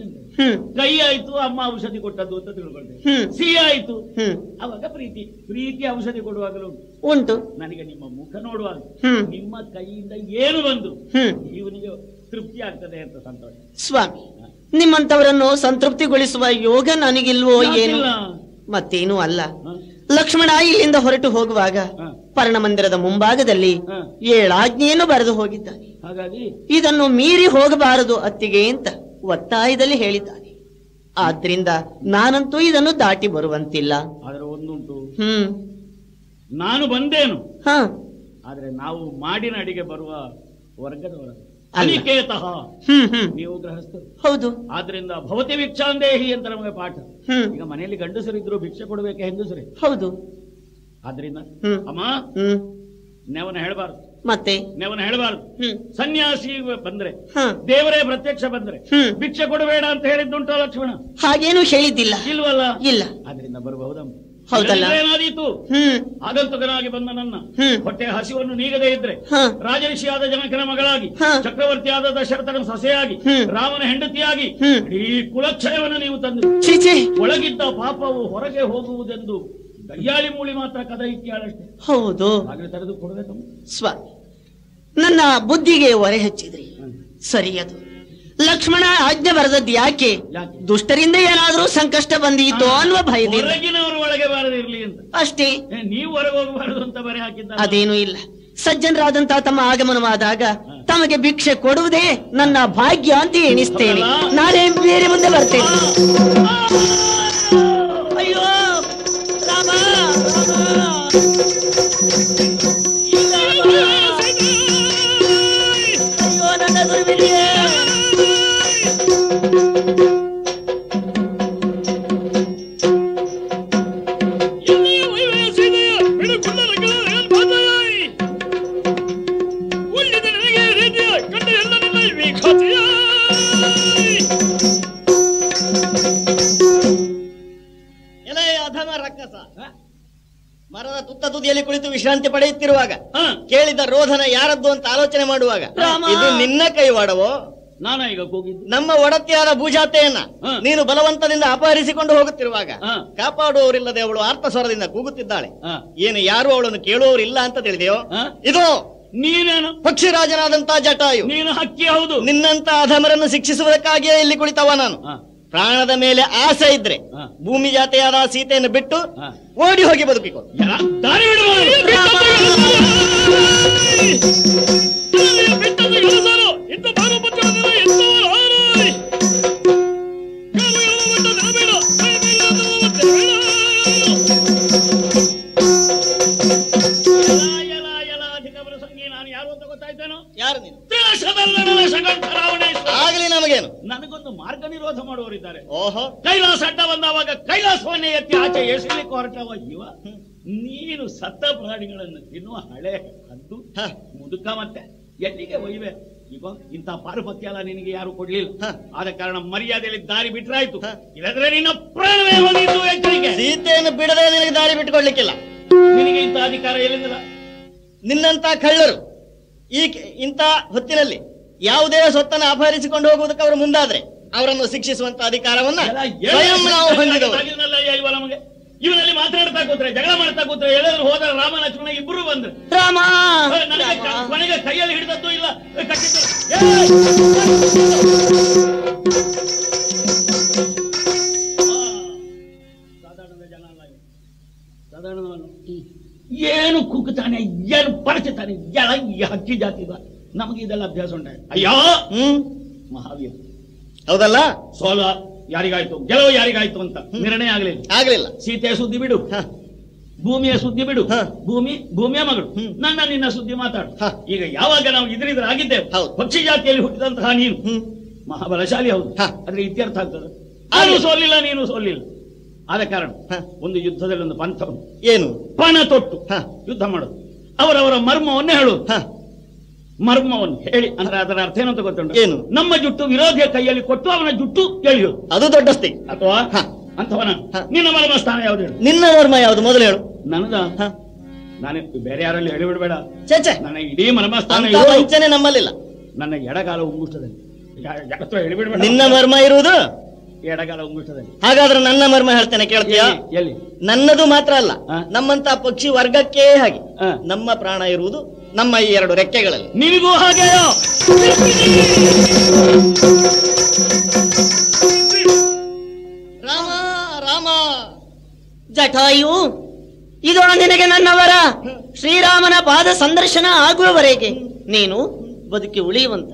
ಕೈ ಆಯ್ತು, ಅಮ್ಮ ಔಷಧಿ ಕೊಟ್ಟದ್ದು ಅಂತ ತಿಳ್ಕೊಂಡೆ. ಸಿಹಿ ಆಯ್ತು, ಅವಾಗ ಪ್ರೀತಿ ಔಷಧಿ ಕೊಡುವಾಗಲೂ ಉಂಟು. ನನಗೆ ನಿಮ್ಮ ಮುಖ ನೋಡುವಾಗ ನಿಮ್ಮ ಕೈಯಿಂದ ಏನು ಬಂದು ಇವನಿಗೆ ತೃಪ್ತಿ ಆಗ್ತದೆ ಅಂತ ಸಂತೋಷ. ಸ್ವಾಮಿ, ನಿಮ್ಮಂತವರನ್ನು ಸಂತೃಪ್ತಿಗೊಳಿಸುವ ಯೋಗ ನನಗಿಲ್ವೋ ಏನು? ಮತ್ತೇನೂ ಅಲ್ಲ. ಲಕ್ಷ್ಮಣ ಇಲ್ಲಿಂದ ಹೊರಟು ಹೋಗುವಾಗ ಪರ್ಣ ಮಂದಿರದ ಮುಂಭಾಗದಲ್ಲಿ 7 ಆಜ್ಞೆಯನ್ನು ಬರೆದು ಹೋಗಿದ್ದಾನೆ. ಹಾಗಾಗಿ ಇದನ್ನು ಮೀರಿ ಹೋಗಬಾರದು ಅತ್ತಿಗೆ ಅಂತ ಒತ್ತಾಯದಲ್ಲಿ ಹೇಳಿದ್ದಾನೆ. ಆದ್ರಿಂದ ನಾನಂತೂ ಇದನ್ನು ದಾಟಿ ಬರುವಂತಿಲ್ಲ. ಆದ್ರೆ ಒಂದುಂಟು, ನಾನು ಬಂದೇನು, ಆದ್ರೆ ನಾವು ಮಾಡಿನ ಅಡಿಗೆ ಬರುವ ವರ್ಗದವರ ಅನಿಕೇತಃ. ನೀವು ಗೃಹಸ್ಥರು ಹೌದು. ಆದ್ರಿಂದ ಭವತಿ ಭಿಕ್ಷಾಂದೇಹಿ ಅಂತ ನಮಗೆ ಪಾಠ. ಈಗ ಮನೆಯಲ್ಲಿ ಗಂಡಸರಿದ್ರು ಭಿಕ್ಷೆ ಕೊಡಬೇಕು ಹೆಂಗಸರೇ. ಹೌದು. ಆದ್ರಿಂದ ಅಮ್ಮ ನೆವನ ಹೇಳಬಾರ್ದು, ಮತ್ತೆ ನೆವನ ಹೇಳಬಾರ್ದು. ಸನ್ಯಾಸಿ ಬಂದ್ರೆ, ದೇವರೇ ಪ್ರತ್ಯಕ್ಷ ಬಂದ್ರೆ ಭಿಕ್ಷೆ ಕೊಡಬೇಡ ಅಂತ ಹೇಳಿದ್ದುಂಟು ಲಕ್ಷ್ಮಣ? ಹಾಗೇನು ಹೇಳಿದ್ದಿಲ್ಲ. ಇಲ್ವಲ್ಲ? ಇಲ್ಲ. ಆದ್ರಿಂದ ಬರಬಹುದಮ್ಮ. ಹೌದಲ್ಲ? ಏನಾದೀತು, ಆಗಂತುಕನಾಗಿ ಬಂದ ನನ್ನ ಹೊಟ್ಟೆ ಹಸಿವನ್ನು ನೀಗದೇ ಇದ್ರೆ ರಾಜಋಷಿಯಾದ ಜನಕನ ಮಗಳಾಗಿ, ಚಕ್ರವರ್ತಿಯಾದ ದಶರಥನ ಸೊಸೆಯಾಗಿ, ರಾಮನ ಹೆಂಡತಿಯಾಗಿ ಈ ಕುಲಕ್ಷಯವನ್ನು ನೀವು ತಂದು ಒಳಗಿದ್ದ ಪಾಪವು ಹೊರಗೆ ಹೋಗುವುದೆಂದು ಗಯ್ಯಾಳಿ ಮೂಳಿ ಮಾತ್ರ ಕದ ಇಟ್ಟಿಯಾಳಷ್ಟೇ. ಹೌದು. ಹಾಗೆ ತೆರೆದು ಕೊಡಬೇಕಮ್ಮ. ಸ್ವಾಮಿ, ನನ್ನ ಬುದ್ಧಿಗೆ ಒರೆ ಹಚ್ಚಿದ್ರಿ, ಸರಿಯದು. ಲಕ್ಷ್ಮಣ ಆಜ್ಞೆ ಬರೆದದ್ದು ಯಾಕೆ? ದುಷ್ಟರಿಂದ ಏನಾದ್ರೂ ಸಂಕಷ್ಟ ಬಂದೀತೋ ಅನ್ನುವ ಭಯದಿಂದ. ಹೊರಗಿನವರು ಒಳಗೆ ಬಾರದಿರ್ಲಿ ಅಂತ ಅಷ್ಟೇ. ನೀವು ಹೊರಗೆ ಹೋಗಬಾರದು ಅಂತ ಬರೆ ಹಾಕಿದ್ದ. ಅದೇನೂ ಇಲ್ಲ. ಸಜ್ಜನರಾದಂತಹ ತಮ್ಮ ಆಗಮನವಾದಾಗ ತಮಗೆ ಭಿಕ್ಷೆ ಕೊಡುವುದೇ ನನ್ನ ಭಾಗ್ಯ ಅಂತ ಎಣಿಸ್ತೇನೆ. ನಾನೇ ಬೇರೆ ಮುಂದೆ ಬರ್ತೇನೆ. ಅಯ್ಯೋ ರಾಮ, ಅಯ್ಯೋ ನನ್ನ ದುರ್ವಿಧಿಯೇ. ಮರದ ತುತ್ತ ತುದಿಯಲ್ಲಿ ಕುಳಿತು ವಿಶ್ರಾಂತಿ ಪಡೆಯುತ್ತಿರುವಾಗ ಕೇಳಿದ ರೋಧನ ಯಾರದ್ದು ಅಂತ ಆಲೋಚನೆ ಮಾಡುವಾಗ ಇದು ನಿನ್ನ ಕೈವಾಡವೋ? ನಾನ ಈಗ ಕೂಗಿದ್ದು ನಮ್ಮ ಒಡತಿಯಾದ ಭೂಜಾತೆಯನ್ನ ನೀನು ಬಲವಂತದಿಂದ ಅಪಹರಿಸಿಕೊಂಡು ಹೋಗುತ್ತಿರುವಾಗ ಕಾಪಾಡುವವರಿಲ್ಲದೆ ಅವಳು ಆರ್ತಸ್ವರದಿಂದ ಕೂಗುತ್ತಿದ್ದಾಳೆ. ಏನು ಯಾರು ಅವಳನ್ನು ಕೇಳುವವರಿಲ್ಲ ಅಂತ ತಿಳಿದೆಯೋ? ಇದು ನೀನೇನು ಪಕ್ಷಿರಾಜನಾದಂತ ಜಟಾಯು, ನೀನು ಹಕ್ಕಿ. ಹೌದು. ನಿನ್ನಂತ ಅಧಮರನ್ನು ಶಿಕ್ಷಿಸುವುದಕ್ಕಾಗಿಯೇ ಇಲ್ಲಿ ಕುಳಿತವ ನಾನು. ಪ್ರಾಣದ ಮೇಲೆ ಆಸೆ ಇದ್ರೆ ಭೂಮಿ ಜಾತೆಯಾದ ಸೀತೆಯನ್ನು ಬಿಟ್ಟು ಓಡಿ ಹೋಗಿ ಬದುಕಿಕೊ. ದಾರಿ ಆಗಲಿ ನಮಗೇನು, ನನಗೊಂದು ಮಾರ್ಗ ನಿರೋಧ ಮಾಡುವವರಿದ್ದಾರೆ. ಓಹೋ, ಕೈಲಾಸ ಅಡ್ಡ ಬಂದವಾಗ ಕೈಲಾಸವನ್ನೇ ಎತ್ತಿ ಆಚೆ ಎಸಲಿಕ್ಕೆ ಹೊರಟವ ಇವ. ನೀನು ಸತ್ತ ಪ್ರಾಣಿಗಳನ್ನು ತಿನ್ನುವ ಹಳೆ ಹದ್ದು ಮುದುಕ, ಮತ್ತೆ ಎಲ್ಲಿಗೆ ಒಯ್ವೆ? ಈಗ ಇಂಥ ಪಾರುಪತ್ಯ ಅಲ್ಲ ನಿನಗೆ ಯಾರು ಕೊಡ್ಲಿಲ್ಲ. ಆದ ಕಾರಣ ಮರ್ಯಾದೆಯಲ್ಲಿ ದಾರಿ ಬಿಟ್ರಾಯ್ತು. ಇಲ್ಲದ್ರೆ ನಿನ್ನ ಪ್ರಾಣವೇ ಹೋಗಿದ್ದು. ಎಚ್ಚರಿಕೆ, ಸೀತೆಯನ್ನು ಬಿಡದೆ ನಿನಗೆ ದಾರಿ ಬಿಟ್ಟುಕೊಡ್ಲಿಕ್ಕಿಲ್ಲ. ನಿನಗೆ ಇಂಥ ಅಧಿಕಾರ ಎಲ್ಲಿಂದ? ನಿನ್ನಂತ ಕಳ್ಳರು ಇಂಥ ಹೊತ್ತಿನಲ್ಲಿ ಯಾವುದೇ ಸೊತ್ತನ್ನು ಅಪಹರಿಸಿಕೊಂಡು ಹೋಗುವುದಕ್ಕೆ ಅವರು ಮುಂದಾದ್ರೆ ಅವರನ್ನು ಶಿಕ್ಷಿಸುವಂತ ಅಧಿಕಾರವನ್ನ ಸ್ವಯಂ ನಾವು ಹೊಂದಿದವರು. ನಮಗೆ ಇವನಲ್ಲಿ ಮಾತಾಡ್ತಾ ಕೂತ್ರೆ, ಜಗಳ ಮಾಡ್ತಾ ಕೂತ್ರೆ, ಎಲ್ಲರೂ ಹೋದ ರಾಮ ಲಕ್ಷ್ಮಣ ಇಬ್ಬರು ಬಂದ್ರು. ರಾಮ ಕೊನೆಗೆ ಕೈಯಲ್ಲಿ ಹಿಡಿದದ್ದು ಇಲ್ಲ, ಕಟ್ಟಿದ್ದು. ಸಾಧಾರಣದ ಜನ ಅಲ್ಲ, ಸಾಧಾರಣವನ್ನು ಏನು ಕುಗ್ತಾನೆ, ಏನು ಪರಚುತ್ತಾನೆ, ಹಕ್ಕಿ ಜಾತಿ. ನಮಗೆ ಇದೆಲ್ಲ ಅಭ್ಯಾಸ ಉಂಟೆ. ಅಯ್ಯೋ ಮಹಾವೀರ, ಹೌದಲ್ಲ? ಸೋಲ ಯಾರಿಗಾಯ್ತು, ಗೆಲುವು ಯಾರಿಗಾಯ್ತು ಅಂತ ನಿರ್ಣಯ ಆಗ್ಲಿಲ್ಲ. ಸೀತೆಯ ಸುದ್ದಿ ಬಿಡು, ಭೂಮಿಯ ಸುದ್ದಿ ಬಿಡು. ಭೂಮಿಯ ಮಗಳು, ನಿನ್ನ ಸುದ್ದಿ ಮಾತಾಡು. ಈಗ ಯಾವಾಗ ನಾವು ಇದ್ರಿದ್ರೆ ಆಗಿದ್ದೇವೆ. ಪಕ್ಷಿ ಜಾತಿಯಲ್ಲಿ ಹುಟ್ಟಿದಂತಹ ನೀನು ಮಹಾಬಲಶಾಲಿ, ಹೌದು. ಆದ್ರೆ ಇತ್ಯರ್ಥ ಆಗ್ತದೆ. ನಾನು ಸೋಲಿಲ್ಲ, ನೀನು ಸೋಲಿಲ್ಲ. ಆದ ಕಾರಣ ಒಂದು ಯುದ್ಧದಲ್ಲಿ ಒಂದು ಪಂಥ ಉಂಟು. ಏನು? ಪಣ ತೊಟ್ಟು ಯುದ್ಧ ಮಾಡೋದು. ಅವರವರ ಮರ್ಮವನ್ನು ಹೇಳುವುದು. ಮರ್ಮವನ್ನು ಹೇಳಿ ಅಂದ್ರೆ ಅದರ ಅರ್ಥ ಏನು ಅಂತ ಗೊತ್ತುಂಟು? ಏನು? ನಮ್ಮ ಜುಟ್ಟು ವಿರೋಧಿಯ ಕೈಯಲ್ಲಿ ಕೊಟ್ಟು ಅವನ ಜುಟ್ಟು ಎಳೆಯೋದು. ಅದು ದೊಡ್ಡ ಸ್ಥಿತಿ. ಅಥವಾ ಅಂತವನ ನಿನ್ನ ಮರ್ಮ ಸ್ಥಾನ ಯಾವ್ದು ಹೇಳು? ನಿನ್ನ ಮರ್ಮ ಯಾವ್ದು ಮೊದಲು ಹೇಳು. ನನಗ ನಾನೇ ಬೇರೆ ಯಾರಲ್ಲಿ ಹೇಳಿಬಿಡ್ಬೇಡ. ಚೇಚೆ, ನನ್ನ ಇಡೀ ಮರ್ಮ ಸ್ಥಾನ ವಂಚನೆ ನಮ್ಮಲ್ಲಿಲ್ಲ. ನನ್ನ ಎಡಗಾಲ ಉಂಗುಷ್ಟದಲ್ಲಿ ನಿನ್ನ ಮರ್ಮ ಇರುವುದು ಎಡಗಾಲ ಉಂಗುಟದಲ್ಲಿ. ಹಾಗಾದ್ರೆ ನನ್ನ ಮರ್ಮ ಹೇಳ್ತೇನೆ, ಕೇಳ್ತೀಯಾ? ಎಲ್ಲಿ? ನನ್ನದು ಮಾತ್ರ ಅಲ್ಲ, ನಮ್ಮಂತ ಪಕ್ಷಿ ವರ್ಗಕ್ಕೆ ಹಾಗೆ ನಮ್ಮ ಪ್ರಾಣ ಇರುವುದು ನಮ್ಮ ಈ 2 ರೆಕ್ಕೆಗಳಲ್ಲಿ. ನಿನಗೂ ಹಾಗೆಯೋ? ರಾಮ ರಾಮ. ಜಟಾಯು, ಇದು ನಿನಗೆ ನನ್ನವರ ಶ್ರೀರಾಮನ ಪಾದ ಸಂದರ್ಶನ ಆಗುವವರೆಗೆ ನೀನು ಬದುಕಿ ಉಳಿಯುವಂತ.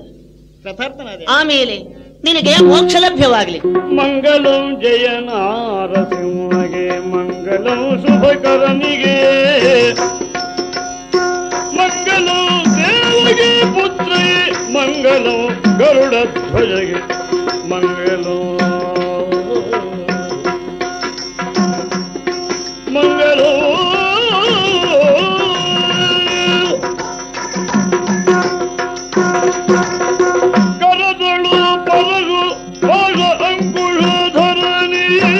ಆಮೇಲೆ ನಿನಗೆ ಮೋಕ್ಷ ಲಭ್ಯವಾಗಲಿ. ಮಂಗಲಂ ಜಯ ನಾರಸಿಂಹಗೆ, ಮಂಗಲಂ ಶುಭಕರನಿಗೆ, ಮಂಗಲಂ ದೇವಗೆ ಪುತ್ರಗೆ, ಮಂಗಲಂ ಗರುಡ ಧ್ವಜಗೆ, ಮಂಗಲಂ ಮಂಗಲೋ ಕರದಳು ಪರಗು ಪಾದ ಅಂಕುಳಧರನಿಯೇ,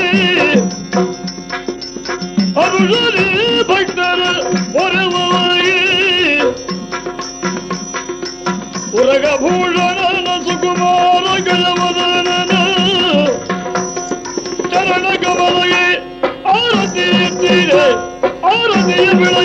ಹರುಷರೇ ಭಕ್ತರ ಹೊರವಯೇ, ಉರಗಭೂಷಣನ ಸುಕುಮಾರ ಗಜವದನನ ಚರಣ ಕಮಲಗೆ ಆರತಿ ಎತ್ತಿರೆ, ಆರತಿಯ ಬೆಳ